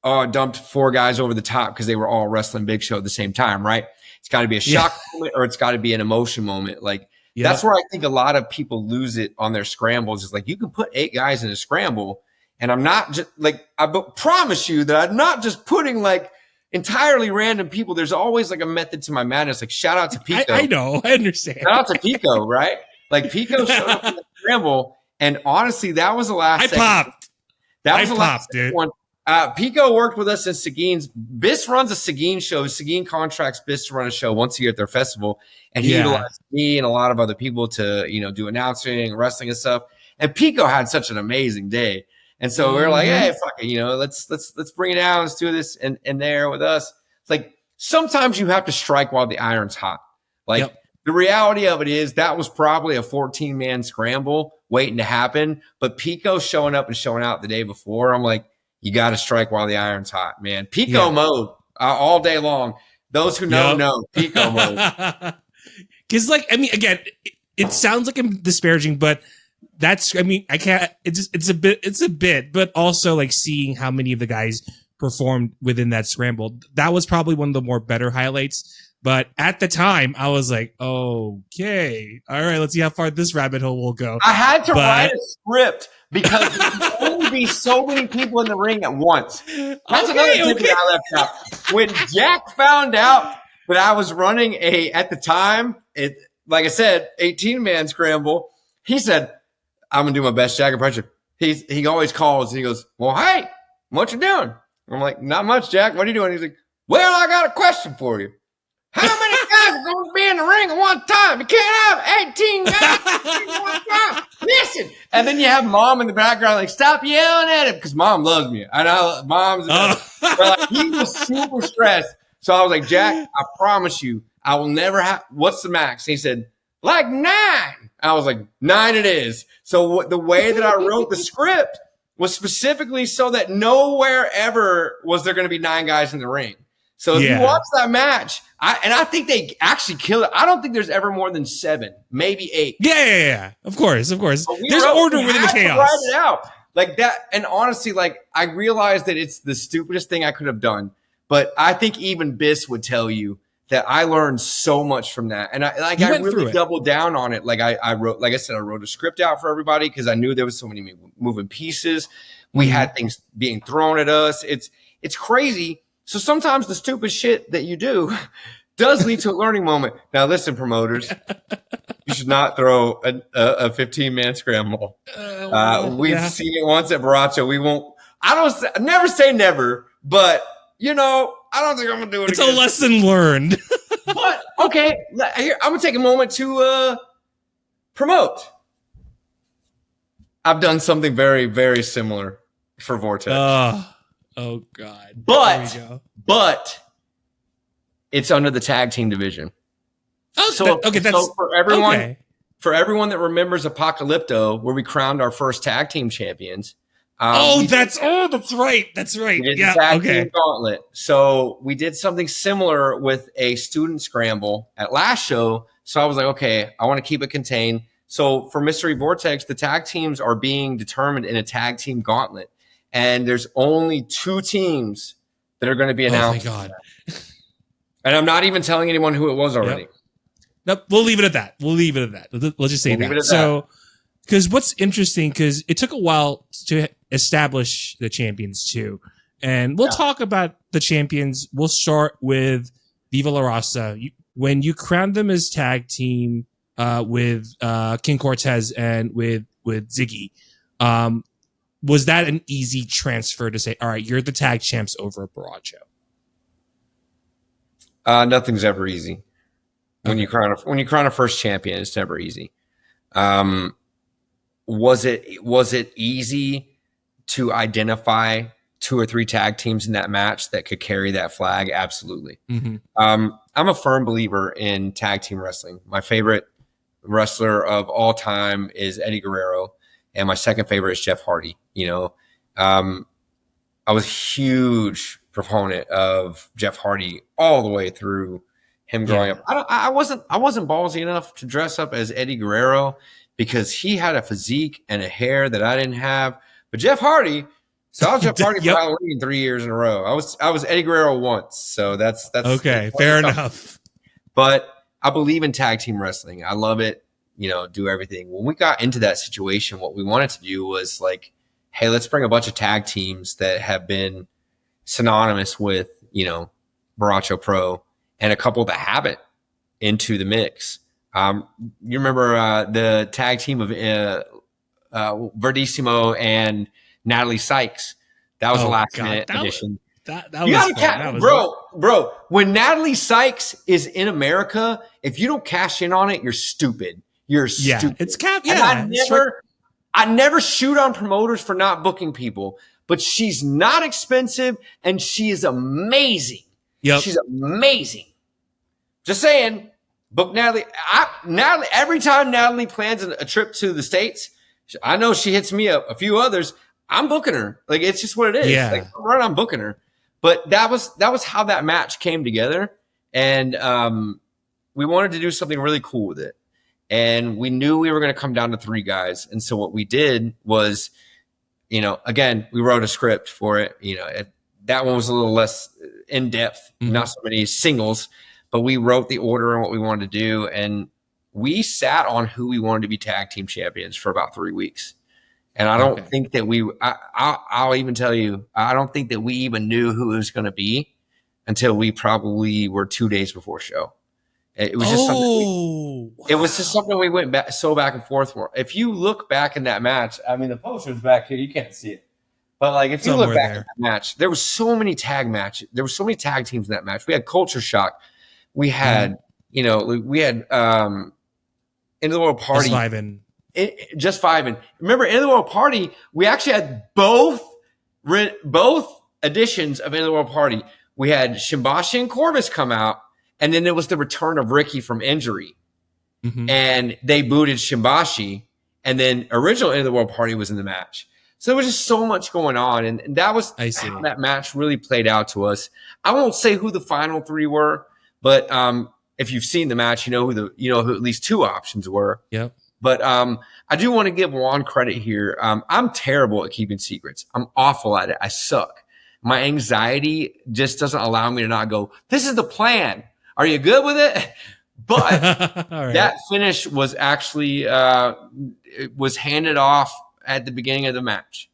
dumped 4 guys over the top because they were all wrestling Big Show at the same time, right? It's got to be a shock moment, or it's got to be an emotion moment. Like, that's where I think a lot of people lose it on their scrambles. Is like, you can put 8 guys in a scramble, and I'm not just like, I promise you that I'm not just putting like entirely random people. There's always like a method to my madness. Like, shout out to Pico. I know, I understand. Shout out to Pico, right? Like, Pico showed up in the scramble, and honestly, that was the last. That was the last one. Pico worked with us in Seguin's. Biss runs a Seguin show. Seguin contracts Biss to run a show once a year at their festival, and he utilized me and a lot of other people to do announcing, wrestling, and stuff. And Pico had such an amazing day, and so we were like, hey, fuck it, let's bring it out, let's do this, and there with us. It's like, sometimes you have to strike while the iron's hot. Like, the reality of it is that was probably a 14-man scramble waiting to happen, but Pico showing up and showing out the day before, I'm like, you got to strike while the iron's hot, man. Pico mode all day long. Those who know Pico mode. Because, like, I mean, again, it sounds like I'm disparaging, but that's, I mean, I can't. It's a bit, but also like seeing how many of the guys performed within that scramble. That was probably one of the more better highlights. But at the time, I was like, okay, all right, let's see how far this rabbit hole will go. I had to write a script because there could only be so many people in the ring at once. That's another thing that I left out. When Jack found out but I was running at the time, like I said, 18-man scramble. He said, I'm going to do my best Jack impression. He always calls and he goes, well, hey, what you doing? I'm like, not much, Jack. What are you doing? He's like, well, I got a question for you. How many guys are going to be in the ring at one time? You can't have 18 guys at one time. Listen. And then you have mom in the background like, stop yelling at him, because mom loves me. I know mom's like, he was super stressed. So I was like, Jack, I promise you, I will never have, what's the max? He said, like 9. I was like, 9 it is. So the way that I wrote the script was specifically so that nowhere ever was there going to be 9 guys in the ring. So if you watch that match, I think they actually killed it. I don't think there's ever more than 7, maybe 8. Yeah. Of course. There's order within the chaos. Write it out like that. And honestly, like I realized that it's the stupidest thing I could have done. But I think even Biss would tell you that I learned so much from that. And I really doubled down on it. Like I wrote a script out for everybody because I knew there was so many moving pieces. We had things being thrown at us. It's crazy. So sometimes the stupid shit that you do does lead to a learning moment. Now listen, promoters, you should not throw a 15-man scramble. We've seen it once at Borracho. We won't. I never say never, but I don't think I'm gonna do it. It's again. A lesson learned. But okay, here I'm gonna take a moment to promote. I've done something very, very similar for Vortex. Oh God! But it's under the tag team division. Oh, so for everyone that remembers Apocalypto, where we crowned our first tag team champions. That's right. We did the tag team gauntlet. So we did something similar with a student scramble at last show. So I was like, okay, I want to keep it contained. So for Mystery Vortex, the tag teams are being determined in a tag team gauntlet. And there's only 2 teams that are going to be announced. Oh, my God. And I'm not even telling anyone who it was already. Yep. Nope, we'll leave it at that. We'll just say that. So, because what's interesting, because it took a while to establish the champions, too. And we'll talk about the champions. We'll start with Viva La Raza. When you crowned them as tag team with King Cortez and with Ziggy, was that an easy transfer to say, all right, you're the tag champs over at Borracho? Nothing's ever easy. When you crown a first champion, it's never easy. Was it easy to identify 2 or 3 tag teams in that match that could carry that flag? Absolutely. Mm-hmm. I'm a firm believer in tag team wrestling. My favorite wrestler of all time is Eddie Guerrero. And my second favorite is Jeff Hardy. I was a huge proponent of Jeff Hardy all the way through him growing up. I wasn't ballsy enough to dress up as Eddie Guerrero because he had a physique and a hair that I didn't have. But Jeff Hardy, so I was Jeff Hardy for Halloween 3 years in a row. I was Eddie Guerrero once, so that's okay. Fair enough. But I believe in tag team wrestling. I love it. Do everything. When we got into that situation, what we wanted to do was like, hey, let's bring a bunch of tag teams that have been synonymous with, Borracho Pro and a couple that haven't into the mix. You remember the tag team of Verdissimo and Natalie Sykes? That was a last minute addition. That was fun. Bro, when Natalie Sykes is in America, if you don't cash in on it, you're stupid. You're stupid. It's cap. And I never shoot on promoters for not booking people, but she's not expensive and she is amazing. Yep. She's amazing. Just saying, book Natalie. Natalie, every time Natalie plans a trip to the States, I know she hits me up, a few others. I'm booking her. Like, it's just what it is. Yeah. Like, I'm booking her. But that was how that match came together. And we wanted to do something really cool with it. And we knew we were going to come down to 3 guys. And so what we did was, again, we wrote a script for it. That one was a little less in-depth, not so many singles. But we wrote the order and what we wanted to do. And we sat on who we wanted to be tag team champions for about 3 weeks. And I don't think that I'll even tell you, I don't think that we even knew who it was going to be until we probably were 2 days before show. It was just something. It was just something we went back and forth for. If you look back in that match, I mean, the poster's back here. You can't see it. But like, if you look back at that match, there was so many tag matches. There were so many tag teams in that match. We had Culture Shock. We had, we had End of the World Party. Just five. And remember, End of the World Party, we actually had both editions of End of the World Party. We had Shimbashi and Corvus come out, and then there was the return of Ricky from injury. Mm-hmm. And they booted Shimbashi, and then original End of the World Party was in the match. So there was just so much going on, and that was how that match really played out to us. I won't say who the final three were, but if you've seen the match, you know who at least two options were. Yep. But I do want to give Juan credit here. I'm terrible at keeping secrets. I'm awful at it. I suck. My anxiety just doesn't allow me to not go, this is the plan. Are you good with it? But that finish was actually it was handed off at the beginning of the match.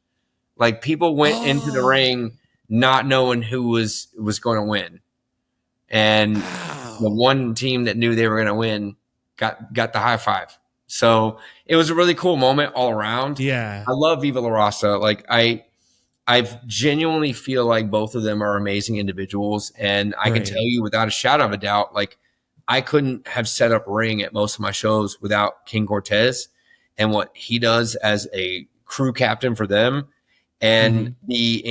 Like, people went into the ring not knowing who was going to win. And the one team that knew they were going to win got the high five. So it was a really cool moment all around. Yeah. I love Viva La Raza. Like, I genuinely feel like both of them are amazing individuals. And I can tell you without a shadow of a doubt, like, I couldn't have set up ring at most of my shows without King Cortez and what he does as a crew captain for them, and the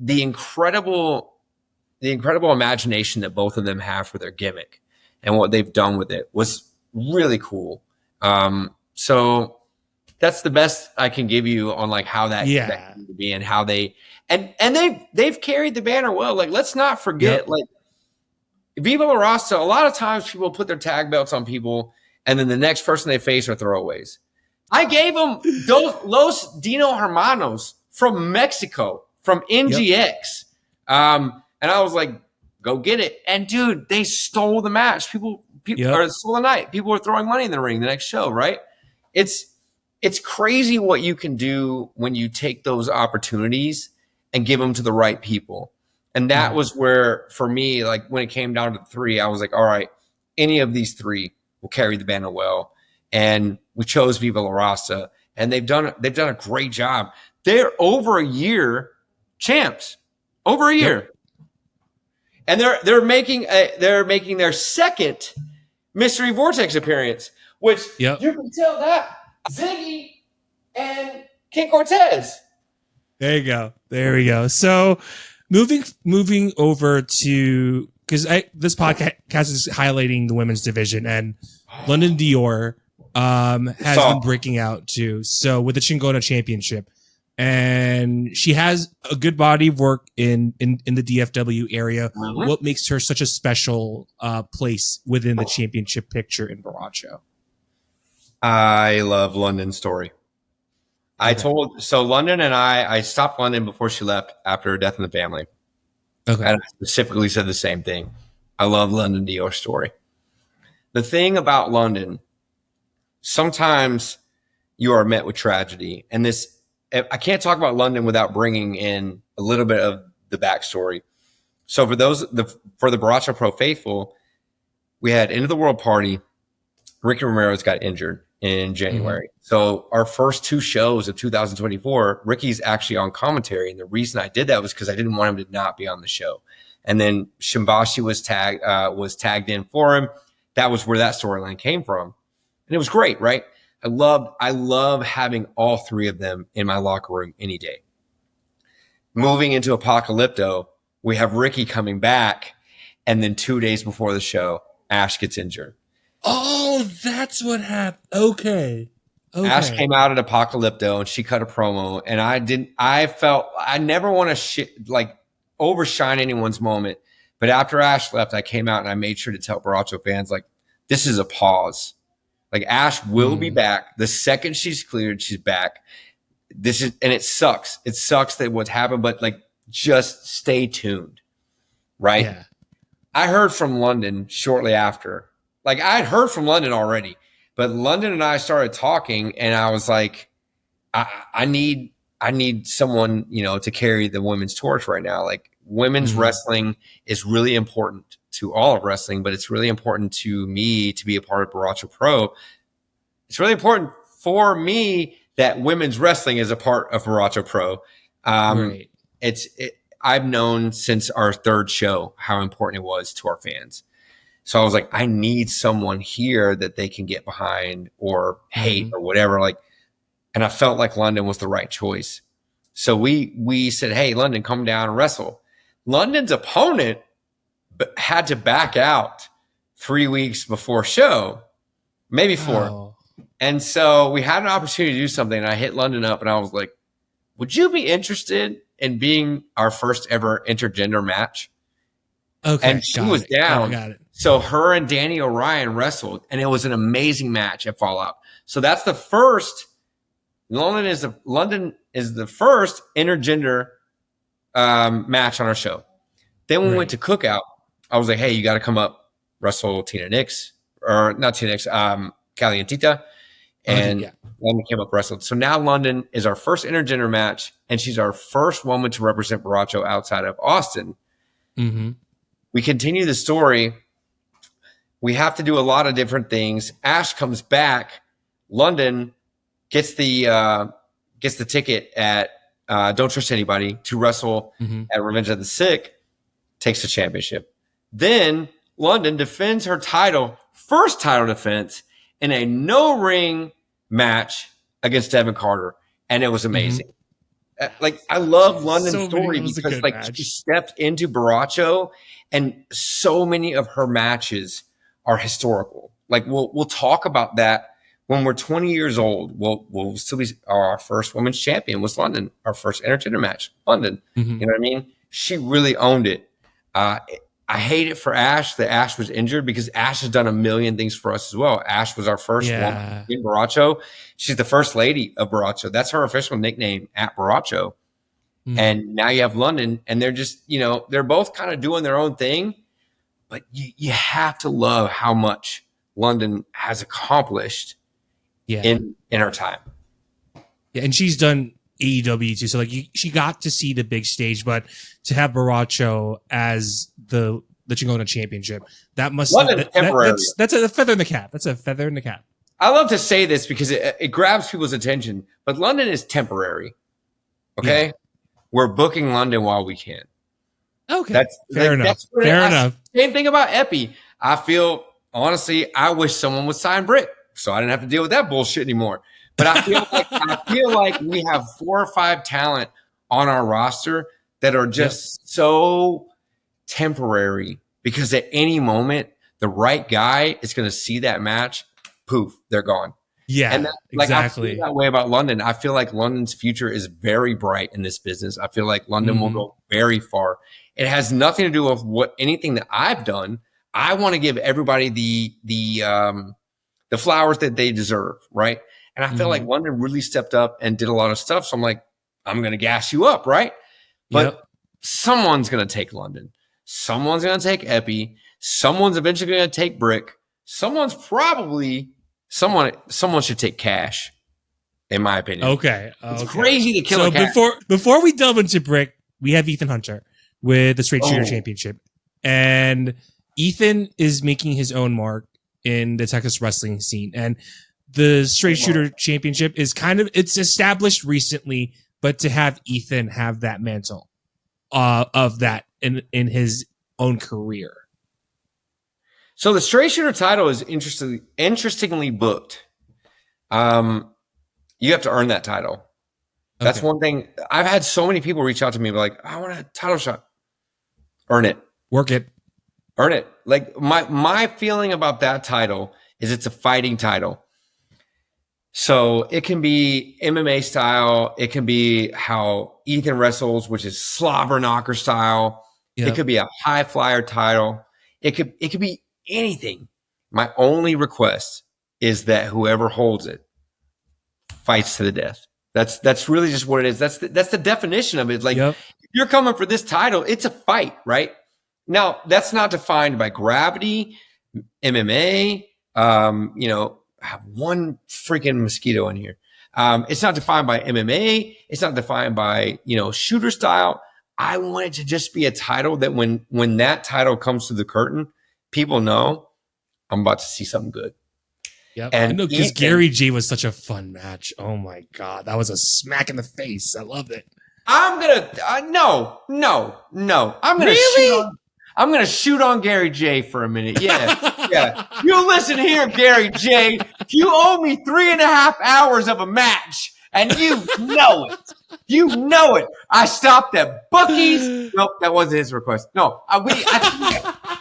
incredible imagination that both of them have for their gimmick and what they've done with it was really cool. So that's the best I can give you on like how that came to be and how they've carried the banner well. Like, let's not forget, like, Viva La Raza, a lot of times people put their tag belts on people and then the next person they face are throwaways. I gave them Los Dino Hermanos from Mexico, from NGX. And I was like, go get it. And dude, they stole the match. People or stole the night. People were throwing money in the ring the next show, right? It's crazy what you can do when you take those opportunities and give them to the right people. And that was where, for me, like, when it came down to three, I was like, all right, any of these three will carry the banner well. And we chose Viva La Raza, and they've done a great job. They're over a year champs, over a year, and they're making their second Mystery Vortex appearance, which you can tell that Ziggy and King Cortez. There you go. There we go. So moving over to, because this podcast is highlighting the women's division, and London Dior has been breaking out too. So with the Chingona Championship, and she has a good body of work in the DFW area. Mm-hmm. What makes her such a special place within the championship picture in Borracho? I love London's story. London and I stopped London before she left after her death in the family. Okay. And I specifically said the same thing. I love London Dior's story. The thing about London, sometimes you are met with tragedy. And I can't talk about London without bringing in a little bit of the backstory. So for the Borracho Pro faithful, we had End of the World Party. Ricky Romero's got injured in January. Mm-hmm. So our first two shows of 2024, Ricky's actually on commentary. And the reason I did that was because I didn't want him to not be on the show. And then Shimbashi was tagged in for him. That was where that storyline came from. And it was great, right? I love having all three of them in my locker room any day. Moving into Apocalypto, we have Ricky coming back. And then 2 days before the show, Ash gets injured. Oh, that's what happened. Okay. Ash came out at Apocalypto and she cut a promo, and I felt I never want to overshine anyone's moment. But after Ash left, I came out and I made sure to tell Borracho fans, like, this is a pause. Like, Ash will be back. The second she's cleared, she's back. And it sucks. It sucks that what's happened, but like, just stay tuned. Right. Yeah. I heard from London shortly after. Like, I'd heard from London already, but London and I started talking, and I was like, I need someone, to carry the women's torch right now. Like, women's wrestling is really important to all of wrestling, but it's really important to me to be a part of Borracho Pro. It's really important for me that women's wrestling is a part of Borracho Pro. Right. I've known since our third show how important it was to our fans. So I was like, I need someone here that they can get behind or hate or whatever. Like, and I felt like London was the right choice. So we said, hey, London, come down and wrestle. London's opponent had to back out 3 weeks before show, maybe 4. Oh. And so we had an opportunity to do something. And I hit London up and I was like, would you be interested in being our first ever intergender match? Okay. And she was down. Got it. So her and Danny O'Ryan wrestled, and it was an amazing match at Fallout. So that's the first. London is the first intergender match on our show. Then when we went to Cookout, I was like, hey, you got to come up, wrestle Tina Nix, or not Tina Nix, Calientita. And London came up, wrestled. So now London is our first intergender match, and she's our first woman to represent Borracho outside of Austin. Mm-hmm. We continue the story. We have to do a lot of different things. Ash comes back. London gets the ticket at Don't Trust Anybody to wrestle at Revenge of the Sick, takes the championship. Then London defends her title, first title defense, in a no-ring match against Devin Carter, and it was amazing. Like, I love London's story because like match. She stepped into Borracho, and so many of her matches are historical. Like we'll talk about that when we're 20 years old. We'll still be our first women's champion was London. Our first intergender match, London. You know what I mean? She really owned it. I hate it for Ash that Ash was injured because Ash has done a million things for us as well. Ash was our first woman in Borracho. She's the first lady of Borracho. That's her official nickname at Borracho. And now you have London, and they're just, they're both kind of doing their own thing. But you have to love how much London has accomplished in her time. Yeah, and she's done AEW too. So like she got to see the big stage, but to have Borracho as the Chingona championship, that must that's a feather in the cap. That's a feather in the cap. I love to say this because it grabs people's attention, but London is temporary. Okay. Yeah. We're booking London while we can. Okay. That's fair enough. Fair enough. Same thing about Epi. I feel, honestly, I wish someone would sign Britt so I didn't have to deal with that bullshit anymore. But I feel like we have 4 or 5 talent on our roster that are just so temporary because at any moment, the right guy is going to see that match. Poof, they're gone. Yeah, and exactly. I feel that way about London. I feel like London's future is very bright in this business. I feel like London will go very far. It has nothing to do with anything that I've done. I want to give everybody the flowers that they deserve, right? And I feel like London really stepped up and did a lot of stuff. So I'm like, I'm going to gas you up, right? But someone's going to take London. Someone's going to take Epi. Someone's eventually going to take Brick. Someone should take Cash, in my opinion. Okay. It's crazy to kill a Cash. Before we delve into Brick, we have Ethan Hunter with the Straight Shooter Championship. And Ethan is making his own mark in the Texas wrestling scene. And the Straight Shooter Championship is it's established recently, but to have Ethan have that mantle of that in his own career. So the Straight Shooter title is interestingly booked. You have to earn that title. That's one thing. I've had so many people reach out to me like, I want a title shot. Earn it. Work it. Earn it. Like my feeling about that title is it's a fighting title. So it can be MMA style. It can be how Ethan wrestles, which is slobber knocker style. Yep. It could be a high flyer title. It could be anything. My only request is that whoever holds it fights to the death. That's really just what it is. That's the definition of it. Like if you're coming for this title, it's a fight, right? Now that's not defined by gravity, MMA. I have one freaking mosquito in here. It's not defined by MMA. It's not defined by shooter style. I want it to just be a title that when that title comes to the curtain, people know I'm about to see something good. Yep. And because Gary J was such a fun match. Oh my God. That was a smack in the face. I loved it. I'm gonna no. I'm gonna shoot on Gary J for a minute. Yeah. You listen here, Gary J. You owe me 3.5 hours of a match, and you know it. You know it. I stopped at Buc-ee's. Nope, that wasn't his request. No,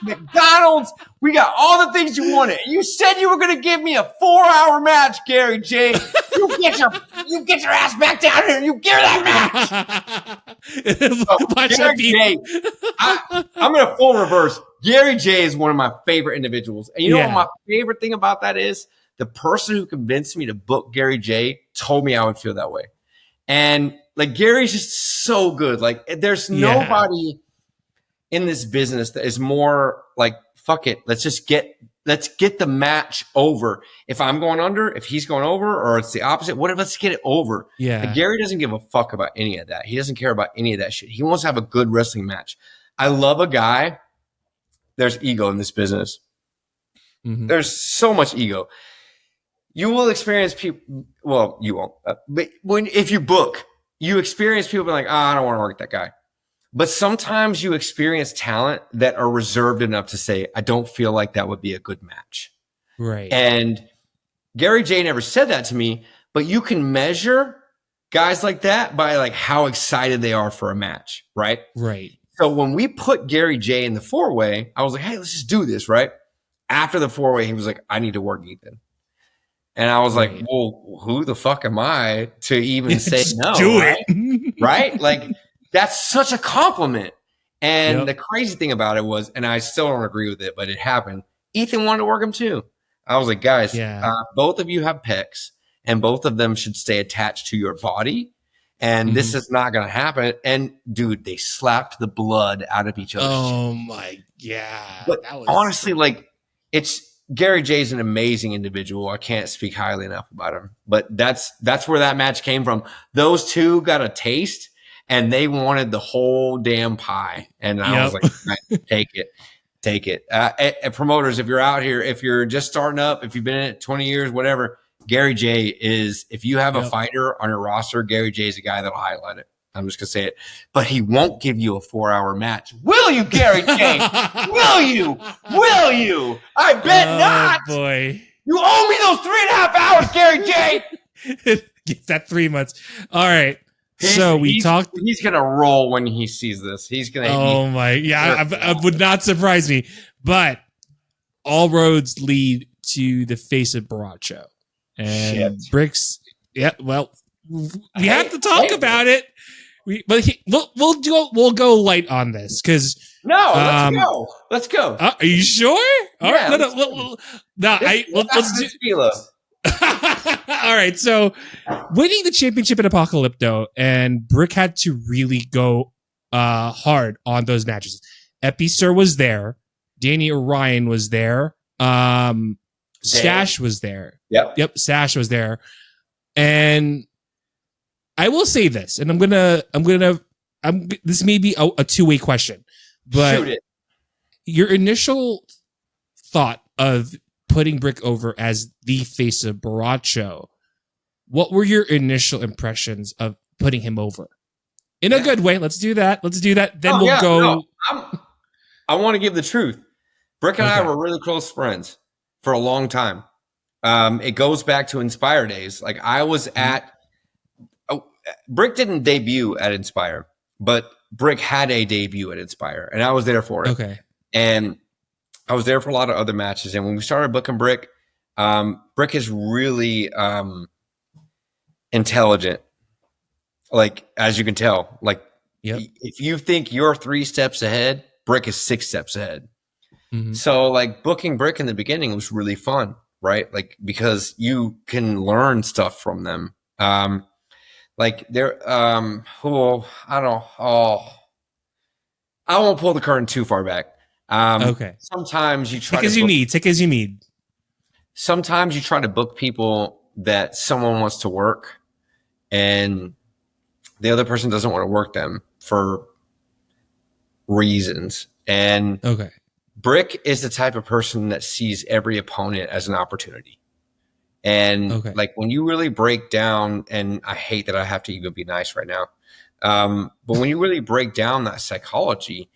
McDonald's. We got all the things you wanted. You said you were going to give me a 4-hour match, Gary J. You get your ass back down here and you give that match. Gary J. I'm going to full reverse. Gary J is one of my favorite individuals. And you know what my favorite thing about that is? The person who convinced me to book Gary J told me I would feel that way. And like Gary's just so good. Like there's nobody in this business that is more like, fuck it. Let's get the match over. If I'm going under, if he's going over, or it's the opposite, whatever, let's get it over. Yeah. Like Gary doesn't give a fuck about any of that. He doesn't care about any of that shit. He wants to have a good wrestling match. I love a guy. There's ego in this business. Mm-hmm. There's so much ego. You will experience people. Well, you won't. But if you book, you experience people being like, I don't want to work with that guy. But sometimes you experience talent that are reserved enough to say, I don't feel like that would be a good match. Right. And Gary J never said that to me, but you can measure guys like that by like how excited they are for a match. Right. Right. So when we put Gary J in the 4-way, I was like, hey, let's just do this. Right. After the 4-way, he was like, I need to work Ethan. And I was like, well, who the fuck am I to even say no? Do it. Right? Like, that's such a compliment. And the crazy thing about it was, and I still don't agree with it, but it happened. Ethan wanted to work him too. I was like, guys, both of you have pecs, and both of them should stay attached to your body. And this is not going to happen. And dude, they slapped the blood out of each other. Oh my God. But honestly, like, Gary J is an amazing individual. I can't speak highly enough about him, but that's where that match came from. Those two got a taste and they wanted the whole damn pie. And I was like, take it. Promoters, if you're out here, if you're just starting up, if you've been in it 20 years, whatever, Gary J is, if you have a fighter on your roster, Gary J is a guy that'll highlight it. I'm just going to say it. But he won't give you a 4-hour match. Will you, Gary J? Will you? Will you? I bet not. Boy. You owe me those 3.5 hours, Gary J. Get that 3 months. All right. He's going to roll when he sees this. He's going to. Oh, my. Yeah, I would not surprise me. But all roads lead to the face of Borracho. And Bricks. Yeah, well, we have to talk about it. We'll go light on this because let's go. Are you sure? All right, let's do. All right, so winning the championship at Apocalypto, and Brick had to really go hard on those matches. Episir was there, Danny Orion was there, Stash was there. Yep, Stash was there, and I will say this, and this may be a two-way question, but shoot it. Your initial thought of putting Brick over as the face of Borracho, what were your initial impressions of putting him over? In a good way. Let's do that. Then we'll go. No, I want to give the truth. Brick and I were really close friends for a long time. It goes back to Inspire days. Like I was at. Brick didn't debut at Inspire, but Brick had a debut at Inspire, and I was there for it. Okay. And I was there for a lot of other matches. And when we started booking Brick, Brick is really intelligent. Like, as you can tell, like if you think you're 3 steps ahead, Brick is 6 steps ahead. Mm-hmm. So like booking Brick in the beginning was really fun, right? Like, because you can learn stuff from them. Like there, I won't pull the curtain too far back. Okay. Sometimes you try take as you need. Sometimes you try to book people that someone wants to work, and the other person doesn't want to work them for reasons. And Okay. Brick is the type of person that sees every opponent as an opportunity. And like when you really break down, and I hate that I have to even be nice right now, but when you really break down that psychology,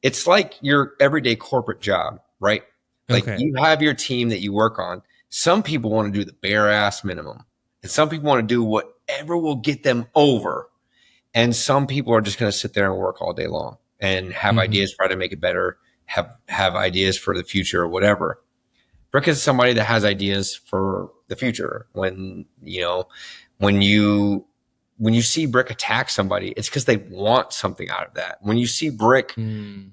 it's like your everyday corporate job, right? Like you have your team that you work on. Some people want to do the bare ass minimum, and some people want to do whatever will get them over. And some people are just going to sit there and work all day long and have ideas, try to make it better, have ideas for the future or whatever. Brick is somebody that has ideas for the future. When you see Brick attack somebody, it's because they want something out of that. When you see Brick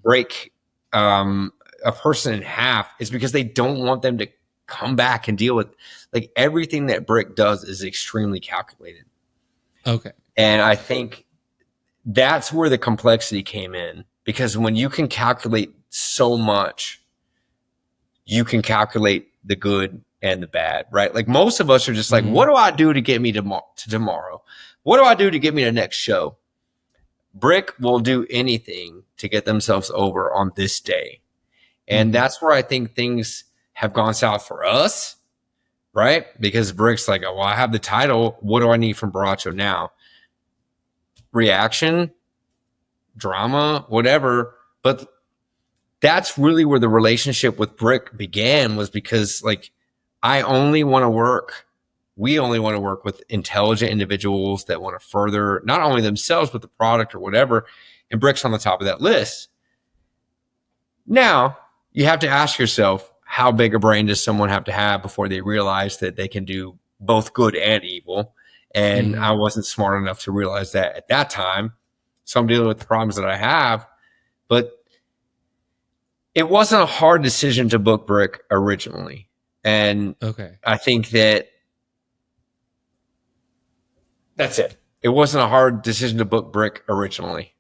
break a person in half, it's because they don't want them to come back and deal with, like, everything that Brick does is extremely calculated. Okay. And I think that's where the complexity came in, because when you can calculate so much, you can calculate the good and the bad, right? Like most of us are just like, what do I do to get me to tomorrow? What do I do to get me to the next show? Brick will do anything to get themselves over on this day. And that's where I think things have gone south for us, right? Because Brick's like, oh, well, I have the title. What do I need from Borracho now? Reaction, drama, whatever. But that's really where the relationship with Brick began, was because, like, we only want to work with intelligent individuals that want to further not only themselves, but the product or whatever. And Brick's on the top of that list. Now, you have to ask yourself, how big a brain does someone have to have before they realize that they can do both good and evil? And I wasn't smart enough to realize that at that time. So I'm dealing with the problems that I have. But it wasn't a hard decision to book Brick originally. And I think that's it. It wasn't a hard decision to book Brick originally.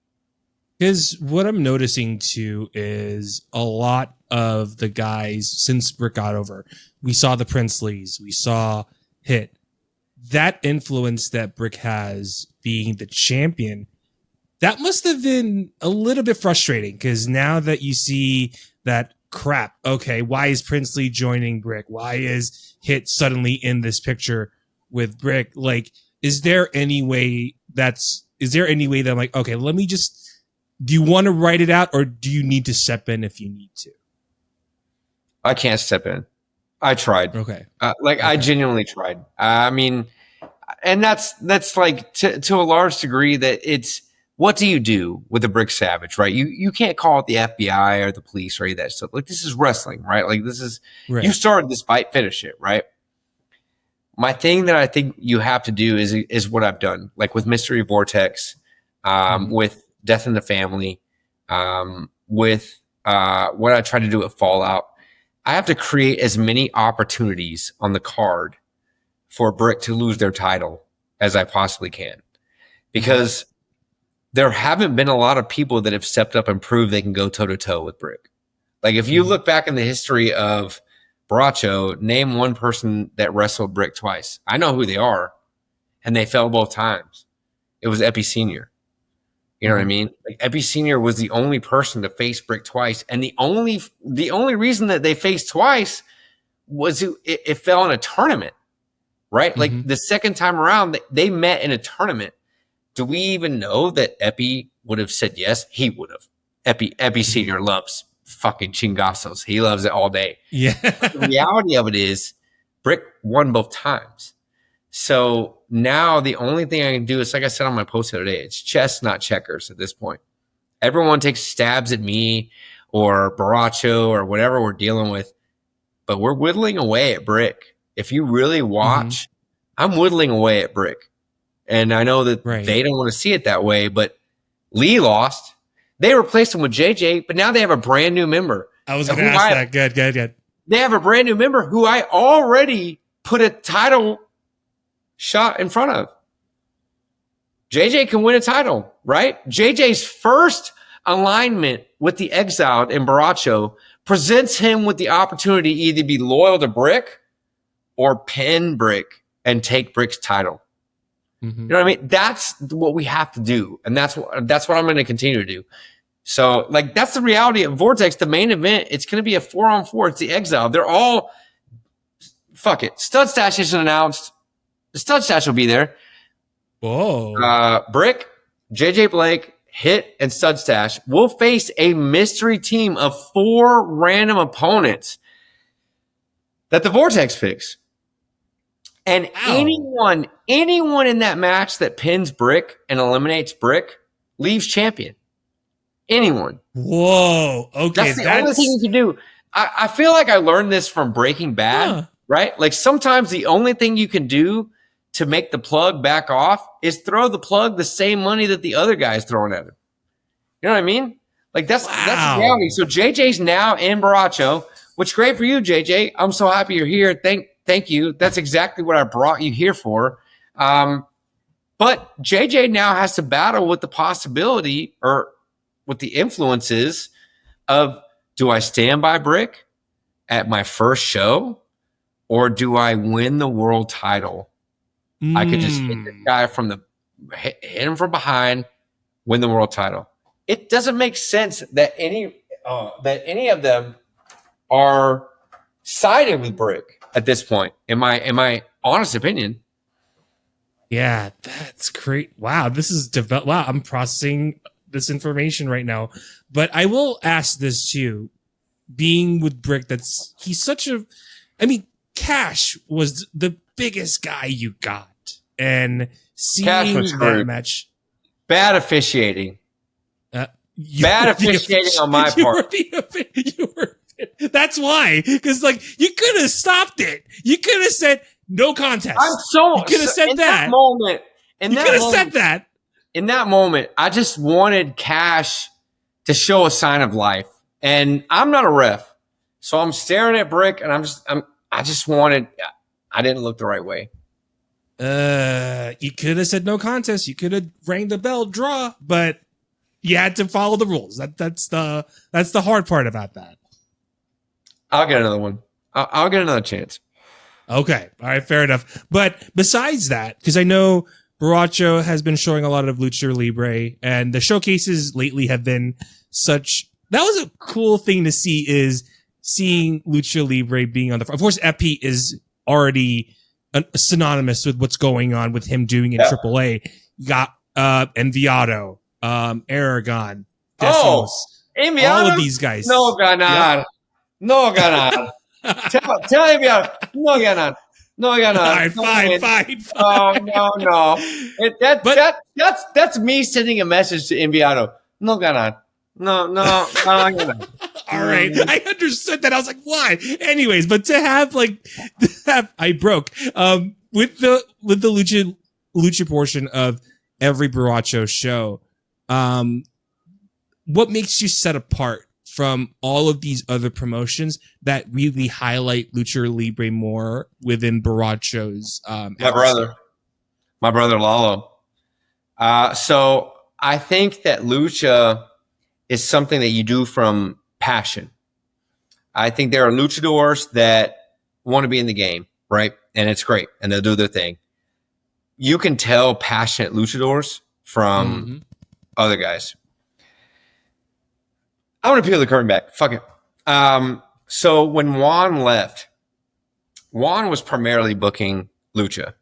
Because what I'm noticing too is a lot of the guys since Brick got over, we saw the Princeleys, we saw Hit. That influence that Brick has being the champion, that must have been a little bit frustrating, because now that you see that, crap, okay, why is Princely joining Brick? Why is Hit suddenly in this picture with Brick? Like, is there any way that I'm like, okay, let me just, do you want to write it out, or do you need to step in if you need to? I can't step in. I tried. Okay. I genuinely tried. I mean, and that's like to a large degree that it's, what do you do with a Brick Savage, right? You can't call it the FBI or the police or any of that stuff. Like, this is wrestling, right? Like, this is, you started this fight, finish it, right? My thing that I think you have to do is what I've done, like with Myster Vortex, with Death in the Family, with what I tried to do at Fallout. I have to create as many opportunities on the card for Brick to lose their title as I possibly can, because there haven't been a lot of people that have stepped up and proved they can go toe to toe with Brick. Like, if you look back in the history of Borracho, name one person that wrestled Brick twice. I know who they are, and they fell both times. It was Epi Sr. You know what I mean? Like, Epi Sr. was the only person to face Brick twice, and the only reason that they faced twice was it fell in a tournament, right? Like, the second time around, they met in a tournament. Do we even know that Epi would have said yes? He would have. Epi Sr. loves fucking chingazos. He loves it all day. Yeah. But the reality of it is, Brick won both times. So now the only thing I can do is, like I said on my post the other day, it's chess, not checkers at this point. Everyone takes stabs at me or Borracho or whatever we're dealing with, but we're whittling away at Brick. If you really watch, I'm whittling away at Brick. And I know that they don't want to see it that way, but Lee lost. They replaced him with JJ, but now they have a brand new member. I was going to ask that. Good. They have a brand new member who I already put a title shot in front of. JJ can win a title, right? JJ's first alignment with the Exiled in Borracho presents him with the opportunity to either be loyal to Brick or pin Brick and take Brick's title. You know what I mean? That's what we have to do. And that's what I'm going to continue to do. So, like, that's the reality of Vortex. The main event, it's going to be a 4-on-4. It's the Exile. They're all, fuck it. Stud Stash isn't announced. The Stud Stash will be there. Whoa. Brick, JJ Blake, Hit, and Stud Stash will face a mystery team of 4 random opponents that the Vortex picks. And anyone in that match that pins Brick and eliminates Brick leaves champion. Anyone. Whoa. Okay. That's the only thing you can do. I feel like I learned this from Breaking Bad, right? Like sometimes the only thing you can do to make the plug back off is throw the plug the same money that the other guy's throwing at him. You know what I mean? Like that's the reality. So JJ's now in Borracho, which is great for you, JJ. I'm so happy you're here. Thank you. That's exactly what I brought you here for. But JJ now has to battle with the possibility or with the influences of, do I stand by Brick at my first show or do I win the world title? I could just hit this guy hit him from behind, win the world title. It doesn't make sense that any of them are siding with Brick at this point. In my honest opinion. Yeah, that's great. Wow, this is wow, I'm processing this information right now. But I will ask this too. Being with Brick, he's such a, I mean, Cash was the biggest guy you got. And seeing that match. Bad officiating. Bad officiating on my part. That's why. Because, like, you could have stopped it. You could have said, no contest. You could have said that. You could have said that. In that moment, I just wanted Cash to show a sign of life. And I'm not a ref. So I'm staring at Brick and I didn't look the right way. You could have said no contest. You could have rang the bell, draw, but you had to follow the rules. That's the hard part about that. I'll get another one. I'll get another chance. Okay. All right. Fair enough. But besides that, because I know Borracho has been showing a lot of Lucha Libre, and the showcases lately have been that was a cool thing to see, is seeing Lucha Libre being on the front. Of course, Epi is already synonymous with what's going on with him doing in AAA. You got Enviado, Aragon, Decimus, Enviado? all of these guys. No ganar. Yep. No ganar. tell Enviado. No ganar. No ganar. All right, fine. No. That's me sending a message to Enviado. No ganar. No. All right. I understood that. I was like, why? Anyways, but I broke. With the lucha portion of every Borracho show, what makes you set apart from all of these other promotions that really highlight Lucha Libre more within Borracho's my brother Lalo. So I think that lucha is something that you do from passion. I think there are luchadors that want to be in the game, right? And it's great, and they'll do their thing. You can tell passionate luchadors from other guys. I want to peel the curtain back. Fuck it. So when Juan left, Juan was primarily booking lucha.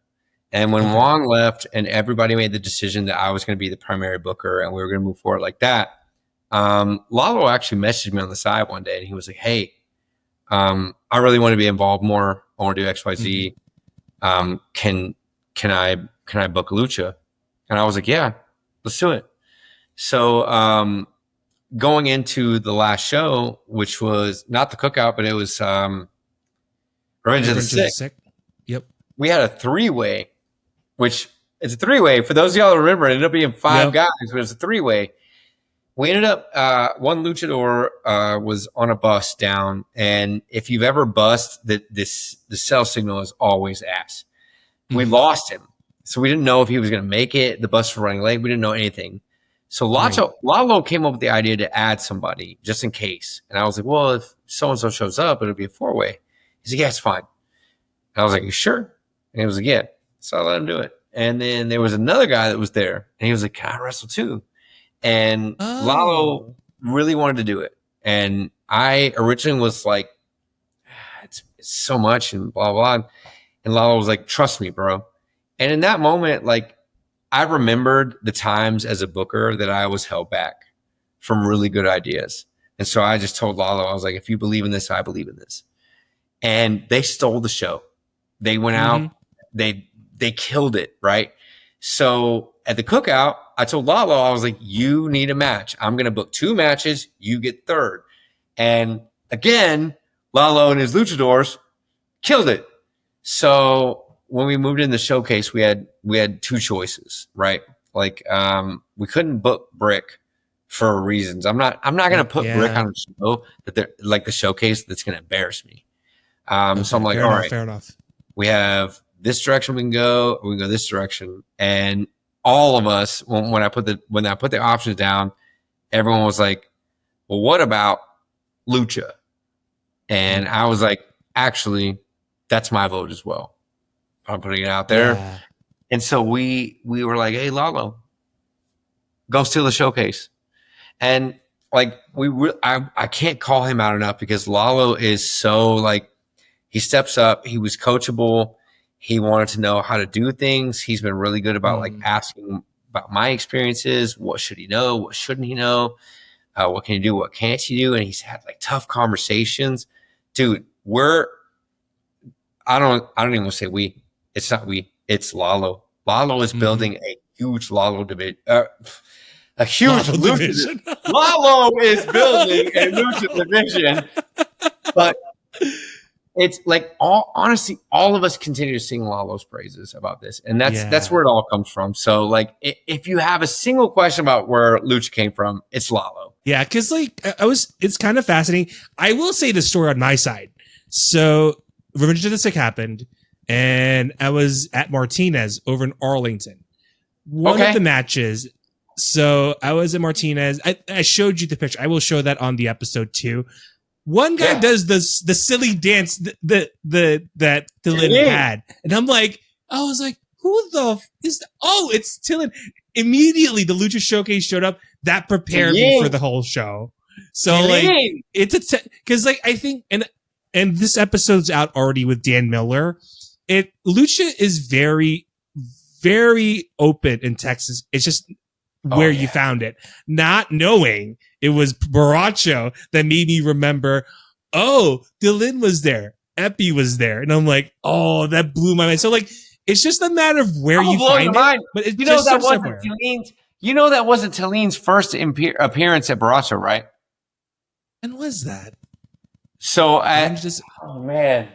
And when Juan left and everybody made the decision that I was going to be the primary booker and we were going to move forward like that, Lalo actually messaged me on the side one day and he was like, hey, I really want to be involved more. I want to do XYZ. Can I book lucha? And I was like, yeah, let's do it. So going into the last show, which was not the cookout, but it was Revenge of the Sick. Yep. We had a 3-way, which it's a 3-way. For those of y'all that remember, it ended up being 5 guys, but it was a 3-way. We ended up, one luchador was on a bus down, and if you've ever bussed, the cell signal is always ass. We lost him, so we didn't know if he was going to make it. The bus was running late. We didn't know anything. So Lalo came up with the idea to add somebody just in case. And I was like, well, if so-and-so shows up, it'll be a 4-way. He's like, yeah, it's fine. And I was like, you sure? And he was like, yeah. So I let him do it. And then there was another guy that was there, and he was like, can I wrestle too? And Lalo really wanted to do it. And I originally was like, it's so much and blah, blah. And Lalo was like, trust me, bro. And in that moment, like, I remembered the times as a booker that I was held back from really good ideas. And so I just told Lalo, I was like, if you believe in this, I believe in this. And they stole the show. They went out, they killed it, right? So at the cookout, I told Lalo, I was like, you need a match. I'm going to book 2 matches. You get third. And again, Lalo and his luchadors killed it. So when we moved in the showcase, we had 2 choices, right? Like, we couldn't book Brick for reasons. I'm not going to put Brick on a show that they're like the showcase that's going to embarrass me. So I'm like, all right, fair enough. We have this direction we can go this direction. And all of us, when I put the options down, everyone was like, well, what about Lucha? And I was like, actually, that's my vote as well. I'm putting it out there. Yeah. And so we were like, hey, Lalo, go steal the showcase. And like, I can't call him out enough because Lalo is so like, he steps up. He was coachable. He wanted to know how to do things. He's been really good about like asking about my experiences. What should he know? What shouldn't he know? What can you do? What can't you do? And he's had like tough conversations. Dude, I don't even want to say we. It's not we. It's Lalo. Lalo is building a huge Lalo division. A huge Lucha division. Lalo is building a Lucha division. But it's like honestly, all of us continue to sing Lalo's praises about this. And that's where it all comes from. So like if you have a single question about where Lucha came from, it's Lalo. Yeah, because like it's kind of fascinating. I will say the story on my side. So Revenge of the Sick happened, and I was at Martinez over in Arlington. One of the matches. So I was at Martinez. I showed you the picture. I will show that on the episode too. One guy does the silly dance that Dylan had, and I was like, who the is? It's Dylan. Immediately, the Lucha Showcase showed up. That prepared me for the whole show. So like, it's because like I think and this episode's out already with Dan Miller. Lucha is very, very open in Texas. It's just where you found it, not knowing it was Borracho that made me remember, Dylan was there. Epi was there. And I'm like, that blew my mind. So like, it's just a matter of where you find it. But it's just that wasn't Tylene's, that wasn't Tylene's first appearance at Borracho, right? And was that? So man,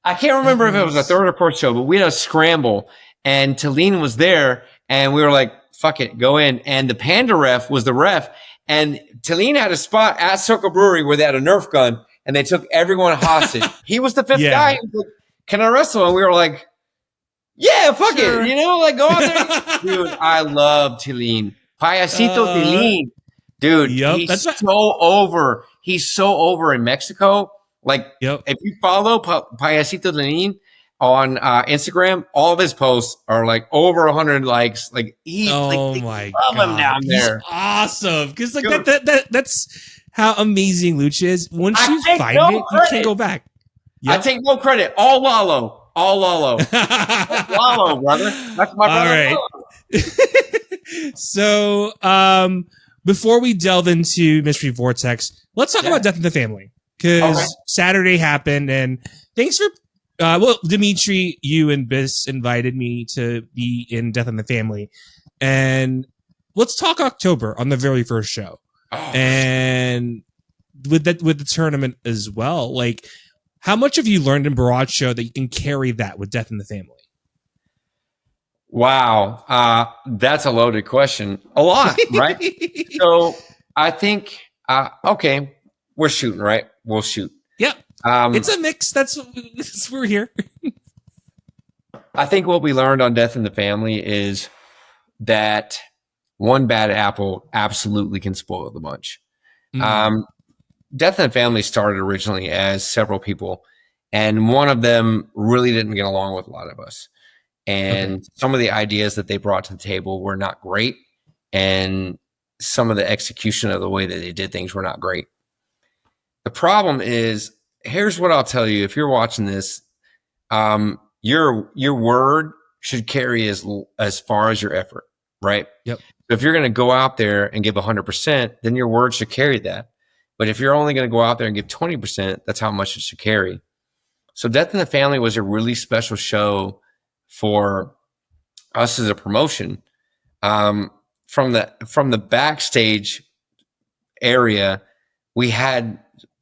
I can't remember if it was a 3rd or 4th show, but we had a scramble and Tylene was there and we were like, fuck it, go in. And the Panda ref was the ref. And Tylene had a spot at Circle Brewery where they had a Nerf gun and they took everyone hostage. He was the 5th guy. He was like, can I wrestle? And we were like, yeah, fuck it. Like go out there. Dude, I love Tylene. Payasito Tylene. Dude, he's so over. He's so over in Mexico. Like, if you follow Payasito Tylene on Instagram, all of his posts are like over 100 likes. Like he, my God, him down there. He's awesome because like that's how amazing Lucha is. Once you find it, you can't go back. I take no credit. All Lalo. That's Lalo, brother. That's my brother. All right. So, before we delve into Mystery Vortex, let's talk about Death in the Family because Saturday happened, and thanks for. Dimitri, you and Biss invited me to be in Death in the Family. And let's talk October on the very first show. And with the tournament as well. Like, how much have you learned in Borracho that you can carry that with Death in the Family? Wow. That's a loaded question. A lot, right? So I think, we're shooting, right? We'll shoot. Yeah. It's a mix. That's we're here. I think what we learned on Death in the Family is that one bad apple absolutely can spoil the bunch. Death in the Family started originally as several people, and one of them really didn't get along with a lot of us. And some of the ideas that they brought to the table were not great. And some of the execution of the way that they did things were not great. The problem is, here's what I'll tell you. If you're watching this, your word should carry as far as your effort, right? Yep. So if you're going to go out there and give 100%, then your word should carry that. But if you're only going to go out there and give 20%, that's how much it should carry. So Death in the Family was a really special show for us as a promotion. From the backstage area, we had,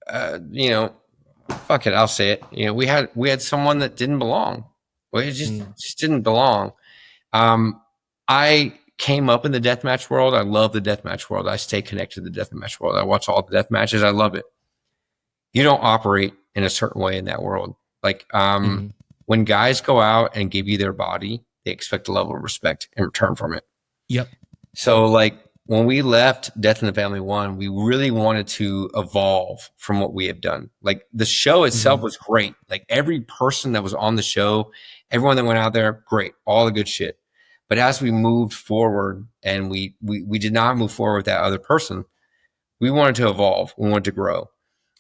fuck it, I'll say it. We had someone that didn't belong. Well, it just didn't belong. I came up in the deathmatch world. I love the deathmatch world. I stay connected to the deathmatch world. I watch all the death matches. I love it. You don't operate in a certain way in that world. Like when guys go out and give you their body, they expect a level of respect in return from it. Yep. So like when we left Death in the Family 1, we really wanted to evolve from what we have done. Like the show itself was great. Like every person that was on the show, everyone that went out there, great, all the good shit. But as we moved forward and we did not move forward with that other person, we wanted to evolve. We wanted to grow.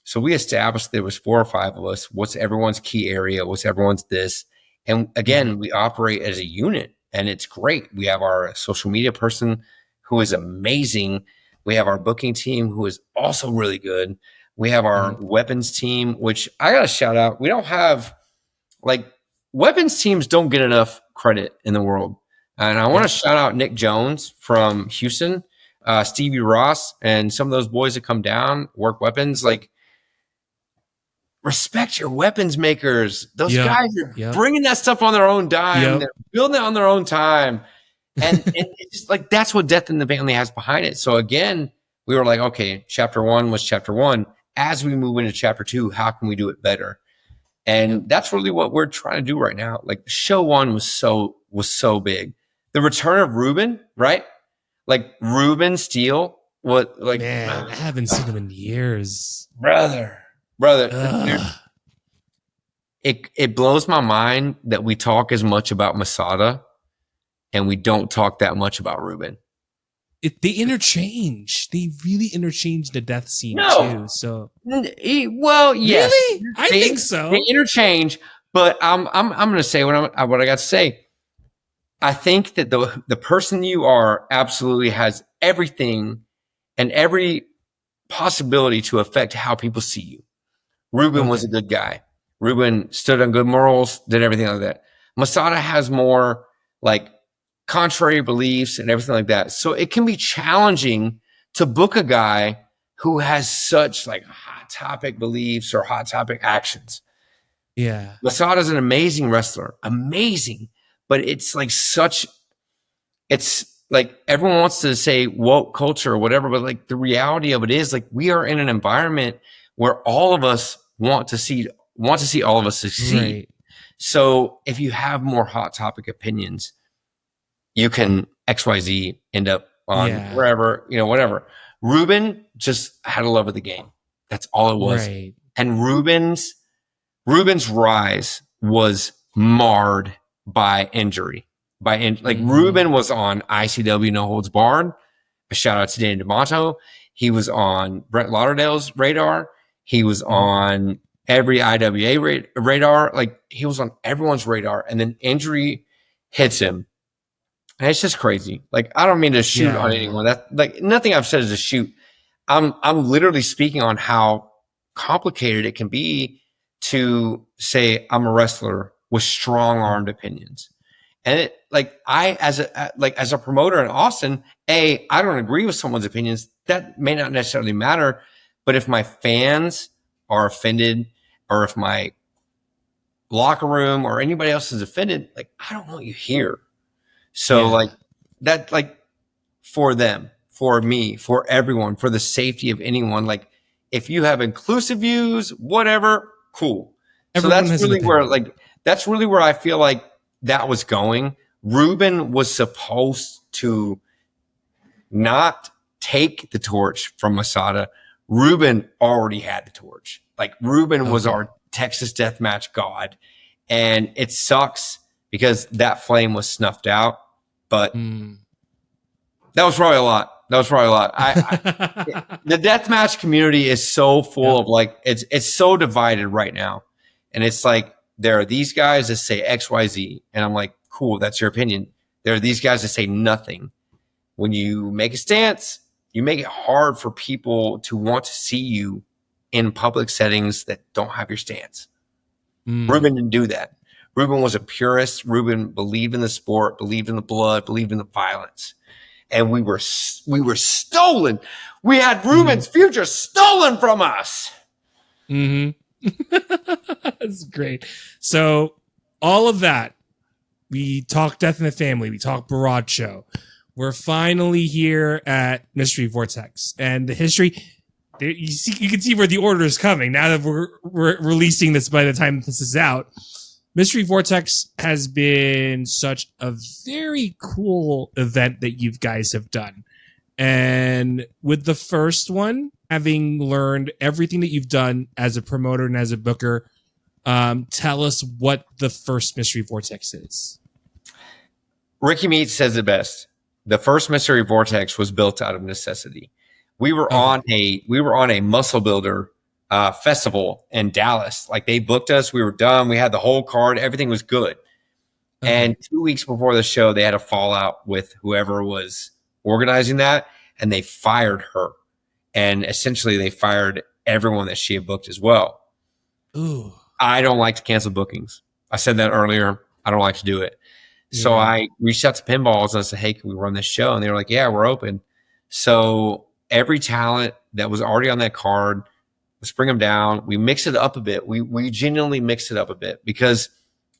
So we established there was 4 or 5 of us. What's everyone's key area? What's everyone's this? And again, we operate as a unit and it's great. We have our social media person who is amazing. We have our booking team who is also really good. We have our weapons team, which I got to shout out. We don't have weapons teams don't get enough credit in the world. And I want to shout out Nick Jones from Houston, Stevie Ross, and some of those boys that come down, work weapons. Like, respect your weapons makers. Those guys are bringing that stuff on their own dime. They're building it on their own time. And it's just like, that's what Death in the Family has behind it. So again, we were like, okay, chapter 1 was chapter 1. As we move into chapter 2, how can we do it better? And that's really what we're trying to do right now. Like show 1 was so big. The return of Ruben, right? Like Ruben Steele. Man, I haven't seen him in years. Brother. It blows my mind that we talk as much about Masada and we don't talk that much about Ruben. They interchange. They really interchange the death scene too. So well, yes, really? I think so. They interchange, but I'm going to say what I got to say. I think that the person you are absolutely has everything and every possibility to affect how people see you. Ruben was a good guy. Ruben stood on good morals, did everything like that. Masada has more like contrary beliefs and everything like that. So it can be challenging to book a guy who has such like hot topic beliefs or hot topic actions. Yeah. Masada's an amazing wrestler. Amazing. But it's like it's like everyone wants to say woke culture or whatever, but like the reality of it is like we are in an environment where all of us want to see all of us succeed. Right. So if you have more hot topic opinions, you can XYZ end up on wherever, whatever. Ruben just had a love of the game. That's all it was. Right. And Ruben's rise was marred by injury. Ruben was on ICW No Holds Barred. A shout out to Danny D'Amato. He was on Brett Lauderdale's radar. He was on every IWA radar. Like he was on everyone's radar. And then injury hits him. And it's just crazy. Like I don't mean to shoot on anyone. That like nothing I've said is a shoot. I'm literally speaking on how complicated it can be to say I'm a wrestler with strong-armed opinions. And it like as a promoter in Austin, I don't agree with someone's opinions. That may not necessarily matter, but if my fans are offended or if my locker room or anybody else is offended, like I don't want you here. So like that, like for them, for me, for everyone, for the safety of anyone, like if you have inclusive views, whatever, cool. Everyone so that's really where I feel like that was going. Ruben was supposed to not take the torch from Masada. Ruben already had the torch. Like Ruben was our Texas deathmatch god. And it sucks because that flame was snuffed out. But that was probably a lot. That was probably a lot. The deathmatch community is so full of like, it's so divided right now. And it's like, there are these guys that say XYZ. And I'm like, cool, that's your opinion. There are these guys that say nothing. When you make a stance, you make it hard for people to want to see you in public settings that don't have your stance. Ruben didn't do that. Ruben was a purist. Ruben believed in the sport, believed in the blood, believed in the violence. And we were stolen. We had Ruben's future stolen from us. That's great. So all of that, we talked Death in the Family. We talked Borracho. We're finally here at Myster Vortex, and the history. You can see where the order is coming now that we're releasing this. By the time this is out, Myster Vortex has been such a very cool event that you guys have done, and with the first one, having learned everything that you've done as a promoter and as a booker, tell us what the first Myster Vortex is. Ricky Meats says it best. The first Myster Vortex was built out of necessity. We were on a muscle builder festival in Dallas. Like they booked us, we were done. We had the whole card, everything was good. And 2 weeks before the show, they had a fallout with whoever was organizing that, and they fired her. And essentially, they fired everyone that she had booked as well. Ooh. I don't like to cancel bookings. I said that earlier. I don't like to do it. So I reached out to Pinballs and I said, hey, can we run this show? And they were like, yeah, we're open. So every talent that was already on that card, let's bring them down. We mixed it up a bit. We genuinely mixed it up a bit because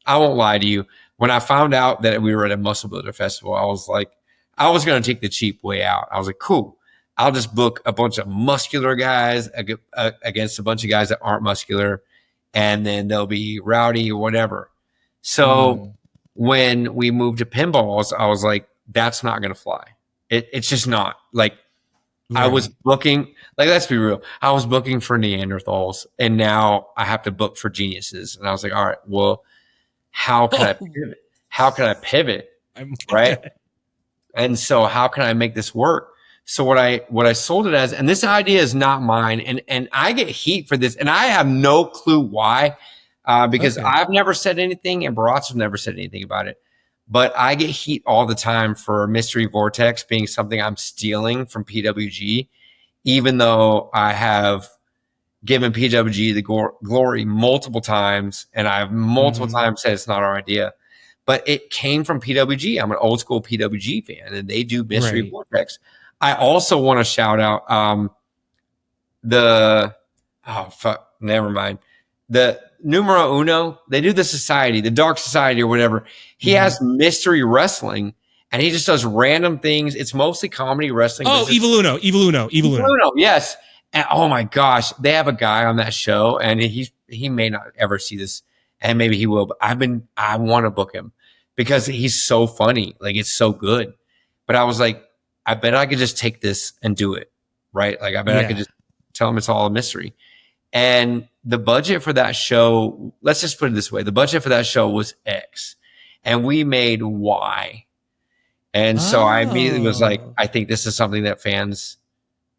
I won't lie to you. When I found out that we were at a muscle builder festival, I was like, I was going to take the cheap way out. I was like, cool. I'll just book a bunch of muscular guys against a bunch of guys that aren't muscular, and then they'll be rowdy or whatever. So when we moved to Pinballs, I was like, that's not going to fly. It's just not. Like, I was booking, like, let's be real. I was booking for Neanderthals, and now I have to book for geniuses. And I was like, all right, well, how can I pivot? How can I pivot? Right? And so how can I make this work? So what I sold it as, and this idea is not mine, and I get heat for this, and I have no clue why, because I've never said anything, and Borracho's never said anything about it. But I get heat all the time for Myster Vortex being something I'm stealing from PWG, even though I have given PWG the glory multiple times, and I've multiple times said it's not our idea. But it came from PWG. I'm an old school PWG fan, and they do Myster Vortex. I also want to shout out the numero uno. They do the society, the dark society or whatever. He has mystery wrestling, and he just does random things. It's mostly comedy wrestling. Oh, Evil Uno. Yes. And oh my gosh, they have a guy on that show, and he may not ever see this, and maybe he will, but I want to book him because he's so funny. Like, it's so good. But I was like, I bet I could just take this and do it, right? Like, I bet I could just tell them it's all a mystery. And the budget for that show, let's just put it this way. The budget for that show was X, and we made Y. And so I immediately was like, I think this is something that fans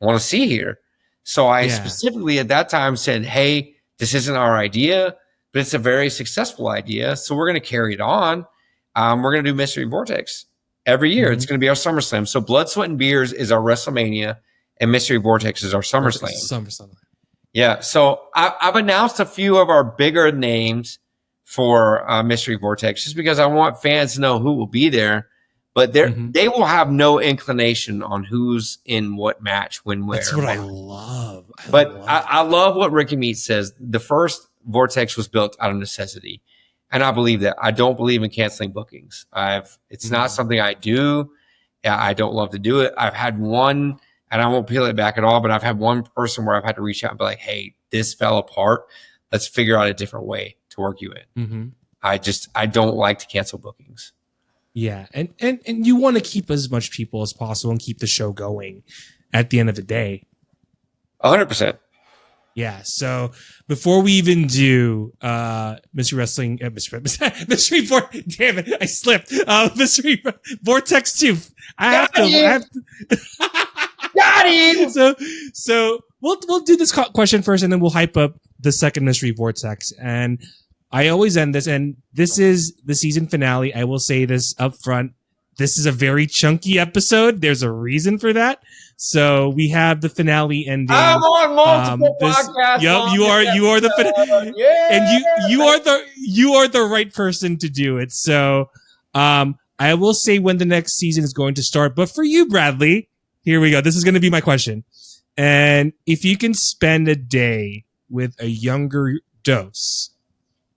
want to see here. So I specifically at that time said, hey, this isn't our idea, but it's a very successful idea. So we're going to carry it on. We're going to do Myster Vortex every year. It's going to be our SummerSlam. So Blood, Sweat, and Beers is our WrestleMania, and Myster Vortex is our SummerSlam. Yeah. So I've announced a few of our bigger names for Myster Vortex just because I want fans to know who will be there. But they will have no inclination on who's in what match, when, where. That's what I love. I love what Ricky Meats says. The first Vortex was built out of necessity. And I believe that. I don't believe in canceling bookings. It's not something I do. I don't love to do it. I've had one, and I won't peel it back at all, but I've had one person where I've had to reach out and be like, hey, this fell apart. Let's figure out a different way to work you in. I don't like to cancel bookings. Yeah. And you want to keep as much people as possible and keep the show going at the end of the day. 100%. Yeah. So before we even do Mystery Wrestling, Mystery Vortex, damn it, I slipped. Mystery Vortex 2. I have to Got him. So we'll do this question first, and then we'll hype up the second mystery vortex. And I always end this, and this is the season finale. I will say this up front. This is a very chunky episode. There's a reason for that. So we have the finale ending. I'm on multiple podcasts. Yep, you are the and you are the right person to do it. So I will say when the next season is going to start. But for you, Bradley, here we go. This is going to be my question. And if you can spend a day with a younger Dose,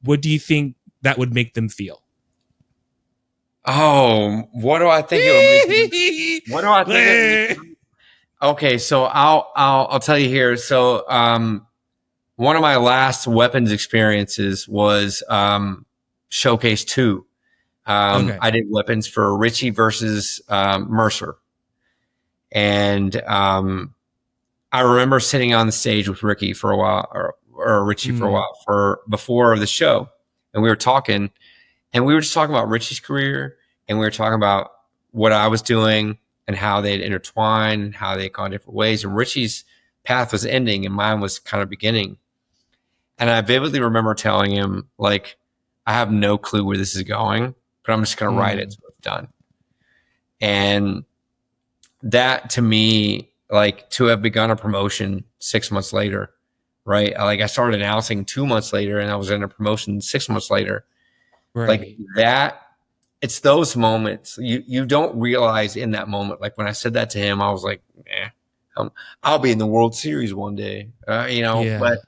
what do you think that would make them feel? Oh, what do I think it would make them, what do I think? Okay, so I'll tell you here. So one of my last weapons experiences was Showcase 2. Okay. I did weapons for Richie versus Mercer. And I remember sitting on the stage with Ricky for a while, or Richie for a while, for before the show. And we were talking, and we were just talking about Richie's career, and we were talking about what I was doing and how they'd intertwined and how they'd gone different ways. And Richie's path was ending and mine was kind of beginning. And I vividly remember telling him, like, I have no clue where this is going, but I'm just going to write it so it's done. And that, to me, like, to have begun a promotion 6 months later, right? Like, I started announcing 2 months later and I was in a promotion 6 months later. Right. Like that, it's those moments you don't realize in that moment. Like when I said that to him, I was like, I'll be in the World Series one day, yeah. But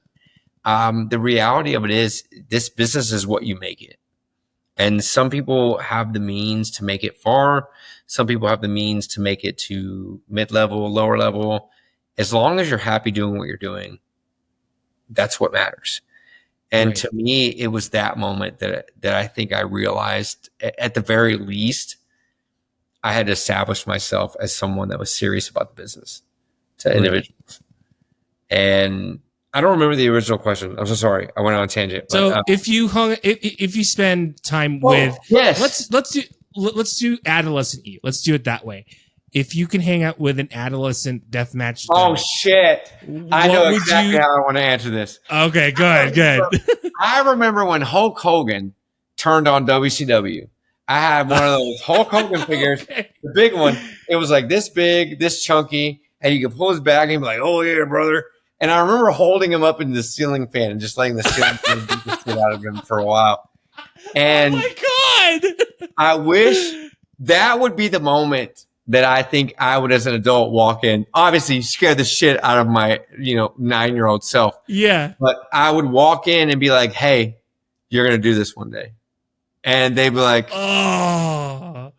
the reality of it is this business is what you make it. And some people have the means to make it far. Some people have the means to make it to mid-level, lower level. As long as you're happy doing what you're doing, that's what matters. And right. To me, it was that moment that I think I realized, at the very least, I had to establish myself as someone that was serious about the business to right. individuals. And I don't remember the original question. I'm so sorry. I went on a tangent. So but, if you spend time with, yes, let's do adolescent E. Let's do it that way. If you can hang out with an adolescent deathmatch, oh shit! I know exactly how I want to answer this. Okay, good. I remember when Hulk Hogan turned on WCW. I had one of those Hulk Hogan figures, the big one. It was like this big, this chunky, and you could pull his back and be like, "Oh yeah, brother." And I remember holding him up into the ceiling fan and just letting the ceiling fan beat the shit out of him for a while. And oh my god! I wish that would be the moment that I think I would, as an adult, walk in. Obviously, scare the shit out of my, 9-year-old self. Yeah. But I would walk in and be like, "Hey, you're gonna do this one day," and they'd be like, "Oh,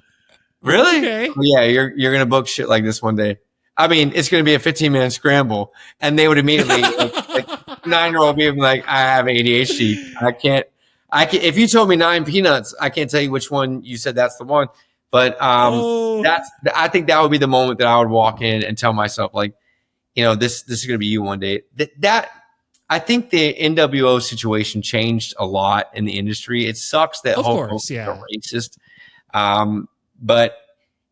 really? Okay. Yeah, you're gonna book shit like this one day. I mean, it's gonna be a 15-minute scramble," and they would immediately, like 9-year-old be like, "I have ADHD. I can't. If you told me 9 peanuts, I can't tell you which one you said that's the one." But I think that would be the moment that I would walk in and tell myself, like, this is going to be you one day. That I think the NWO situation changed a lot in the industry. It sucks that Hulk Hogan is a racist, but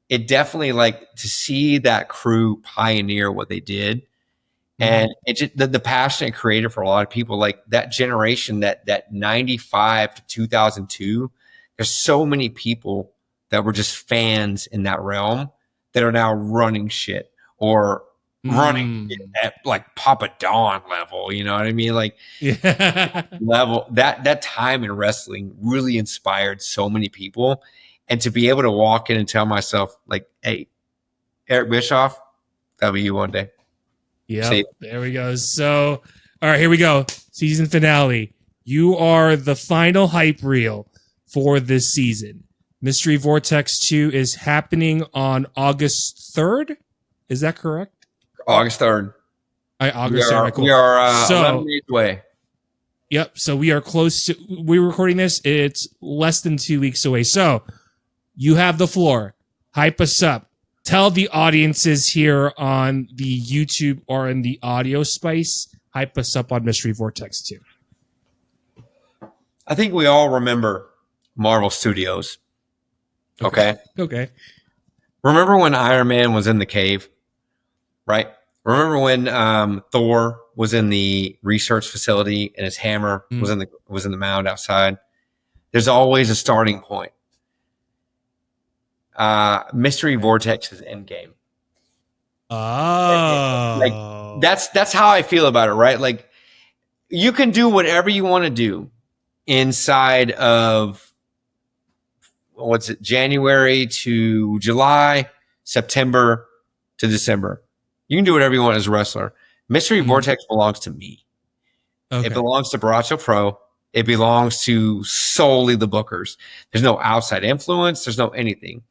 it definitely, like, to see that crew pioneer what they did, and it just, the passionate creator for a lot of people, like that generation, that 95 to 2002. There's so many people that were just fans in that realm that are now running shit or running at like Papa Don level. You know what I mean? Like level that time in wrestling really inspired so many people. And to be able to walk in and tell myself, like, "Hey, Eric Bischoff, that'll be you one day." Yeah, there we go. So, all right, here we go. Season finale. You are the final hype reel for this season. Mystery Vortex 2 is happening on August 3rd. Is that correct? August 3rd. August 3rd. Cool. We are 11 days away. Yep. So we are close to, we're recording this. It's less than 2 weeks away. So you have the floor. Hype us up. Tell the audiences here on the YouTube or in the audio space. Hype us up on Mystery Vortex 2. I think we all remember Marvel Studios. Okay. Okay. Remember when Iron Man was in the cave? right? Remember when Thor was in the research facility and his hammer was in the mound outside? There's always a starting point. Mystery Vortex is endgame. Oh, Like that's how I feel about it, right? Like you can do whatever you want to do inside of January to July, September to December. You can do whatever you want as a wrestler. Mystery Vortex belongs to me. Okay. It belongs to Borracho Pro. It belongs to solely the bookers. There's no outside influence. There's no anything.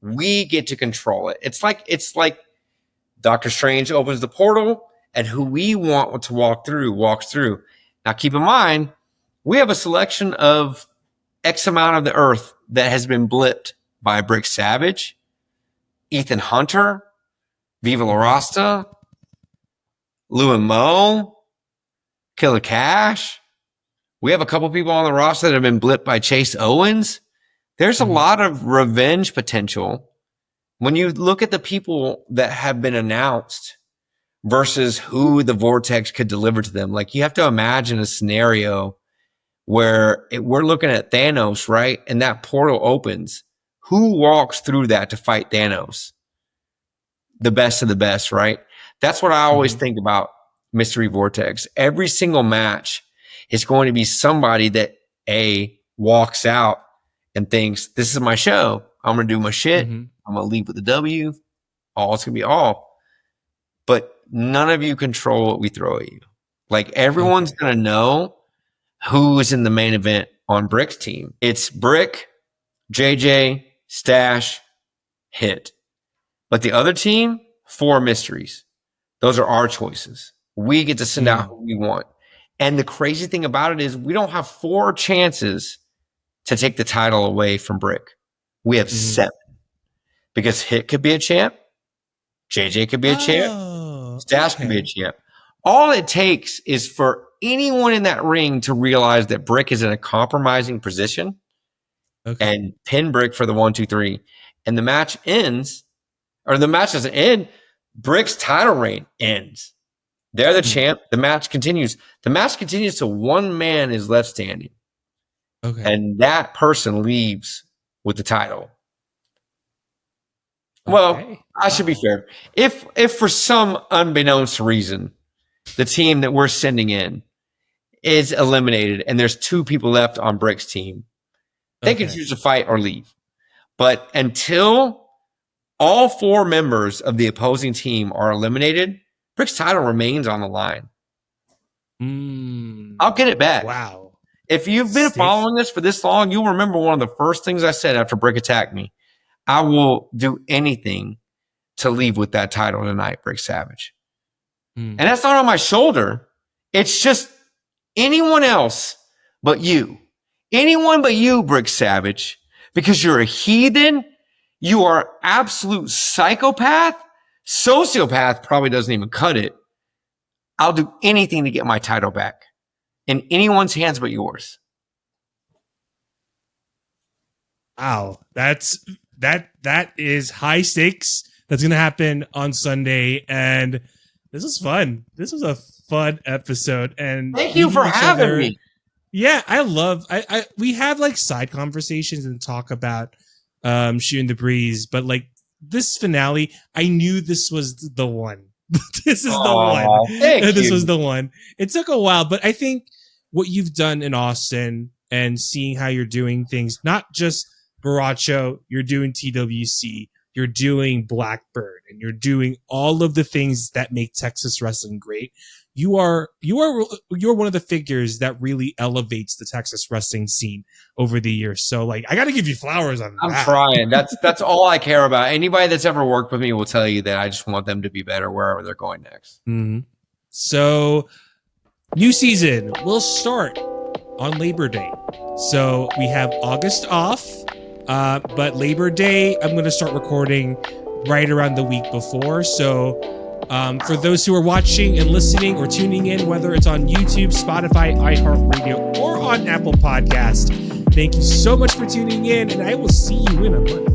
We get to control it. It's like Doctor Strange opens the portal and who we want to walk through walks through. Now keep in mind, we have a selection of X amount of the earth that has been blipped by Brick Savage, Ethan Hunter, Viva La Rasta, Lou and Mo, Killer Cash. We have a couple people on the roster that have been blipped by Chase Owens. There's a lot of revenge potential when you look at the people that have been announced versus who the Vortex could deliver to them. Like you have to imagine a scenario where we're looking at Thanos, right? And that portal opens. Who walks through that to fight Thanos? The best of the best, right? That's what I always think about Mystery Vortex. Every single match is going to be somebody that walks out and thinks, this is my show. I'm going to do my shit. I'm going to leave with a W. All it's going to be all. But none of you control what we throw at you. Like everyone's going to know who is in the main event on Brick's team. It's Brick, JJ, Stash, Hit. But the other team, 4 mysteries. Those are our choices. We get to send out who we want. And the crazy thing about it is we don't have 4 chances to take the title away from Brick. We have 7. Because Hit could be a champ. JJ could be a champ. Stash could be a champ. All it takes is for anyone in that ring to realize that Brick is in a compromising position and pin Brick for the 1, 2, 3. And the match ends, or the match doesn't end. Brick's title reign ends. They're the champ. The match continues. The match continues till one man is left standing. And that person leaves with the title. Well, I should be fair. If for some unbeknownst reason, the team that we're sending in is eliminated and there's 2 people left on Brick's team, they can choose to fight or leave. But until all 4 members of the opposing team are eliminated, Brick's title remains on the line. I'll get it back. Wow. If you've been following us for this long, you'll remember one of the first things I said after Brick attacked me. I will do anything to leave with that title tonight, Brick Savage. And that's not on my shoulder. It's just anyone else but you. Anyone but you, Brick Savage, because you're a heathen. You are absolute psychopath. Sociopath probably doesn't even cut it. I'll do anything to get my title back in anyone's hands but yours. Wow. That is high stakes. That's going to happen on Sunday. And this was fun. This was a fun episode. And thank you for having me. Yeah, we have like side conversations and talk about shooting the breeze, but like this finale, I knew this was the one. This is the one. This was the one. It took a while, but I think what you've done in Austin and seeing how you're doing things, not just Borracho, you're doing TWC, you're doing Blackbird, and you're doing all of the things that make Texas wrestling great. You're one of the figures that really elevates the Texas wrestling scene over the years. So like, I got to give you flowers on that. I'm trying. That's all I care about. Anybody that's ever worked with me will tell you that I just want them to be better wherever they're going next. So new season will start on Labor Day. So we have August off, but Labor Day, I'm going to start recording right around the week before. So for those who are watching and listening or tuning in, whether it's on YouTube, Spotify, iHeartRadio, or on Apple Podcast, thank you so much for tuning in, and I will see you in a month.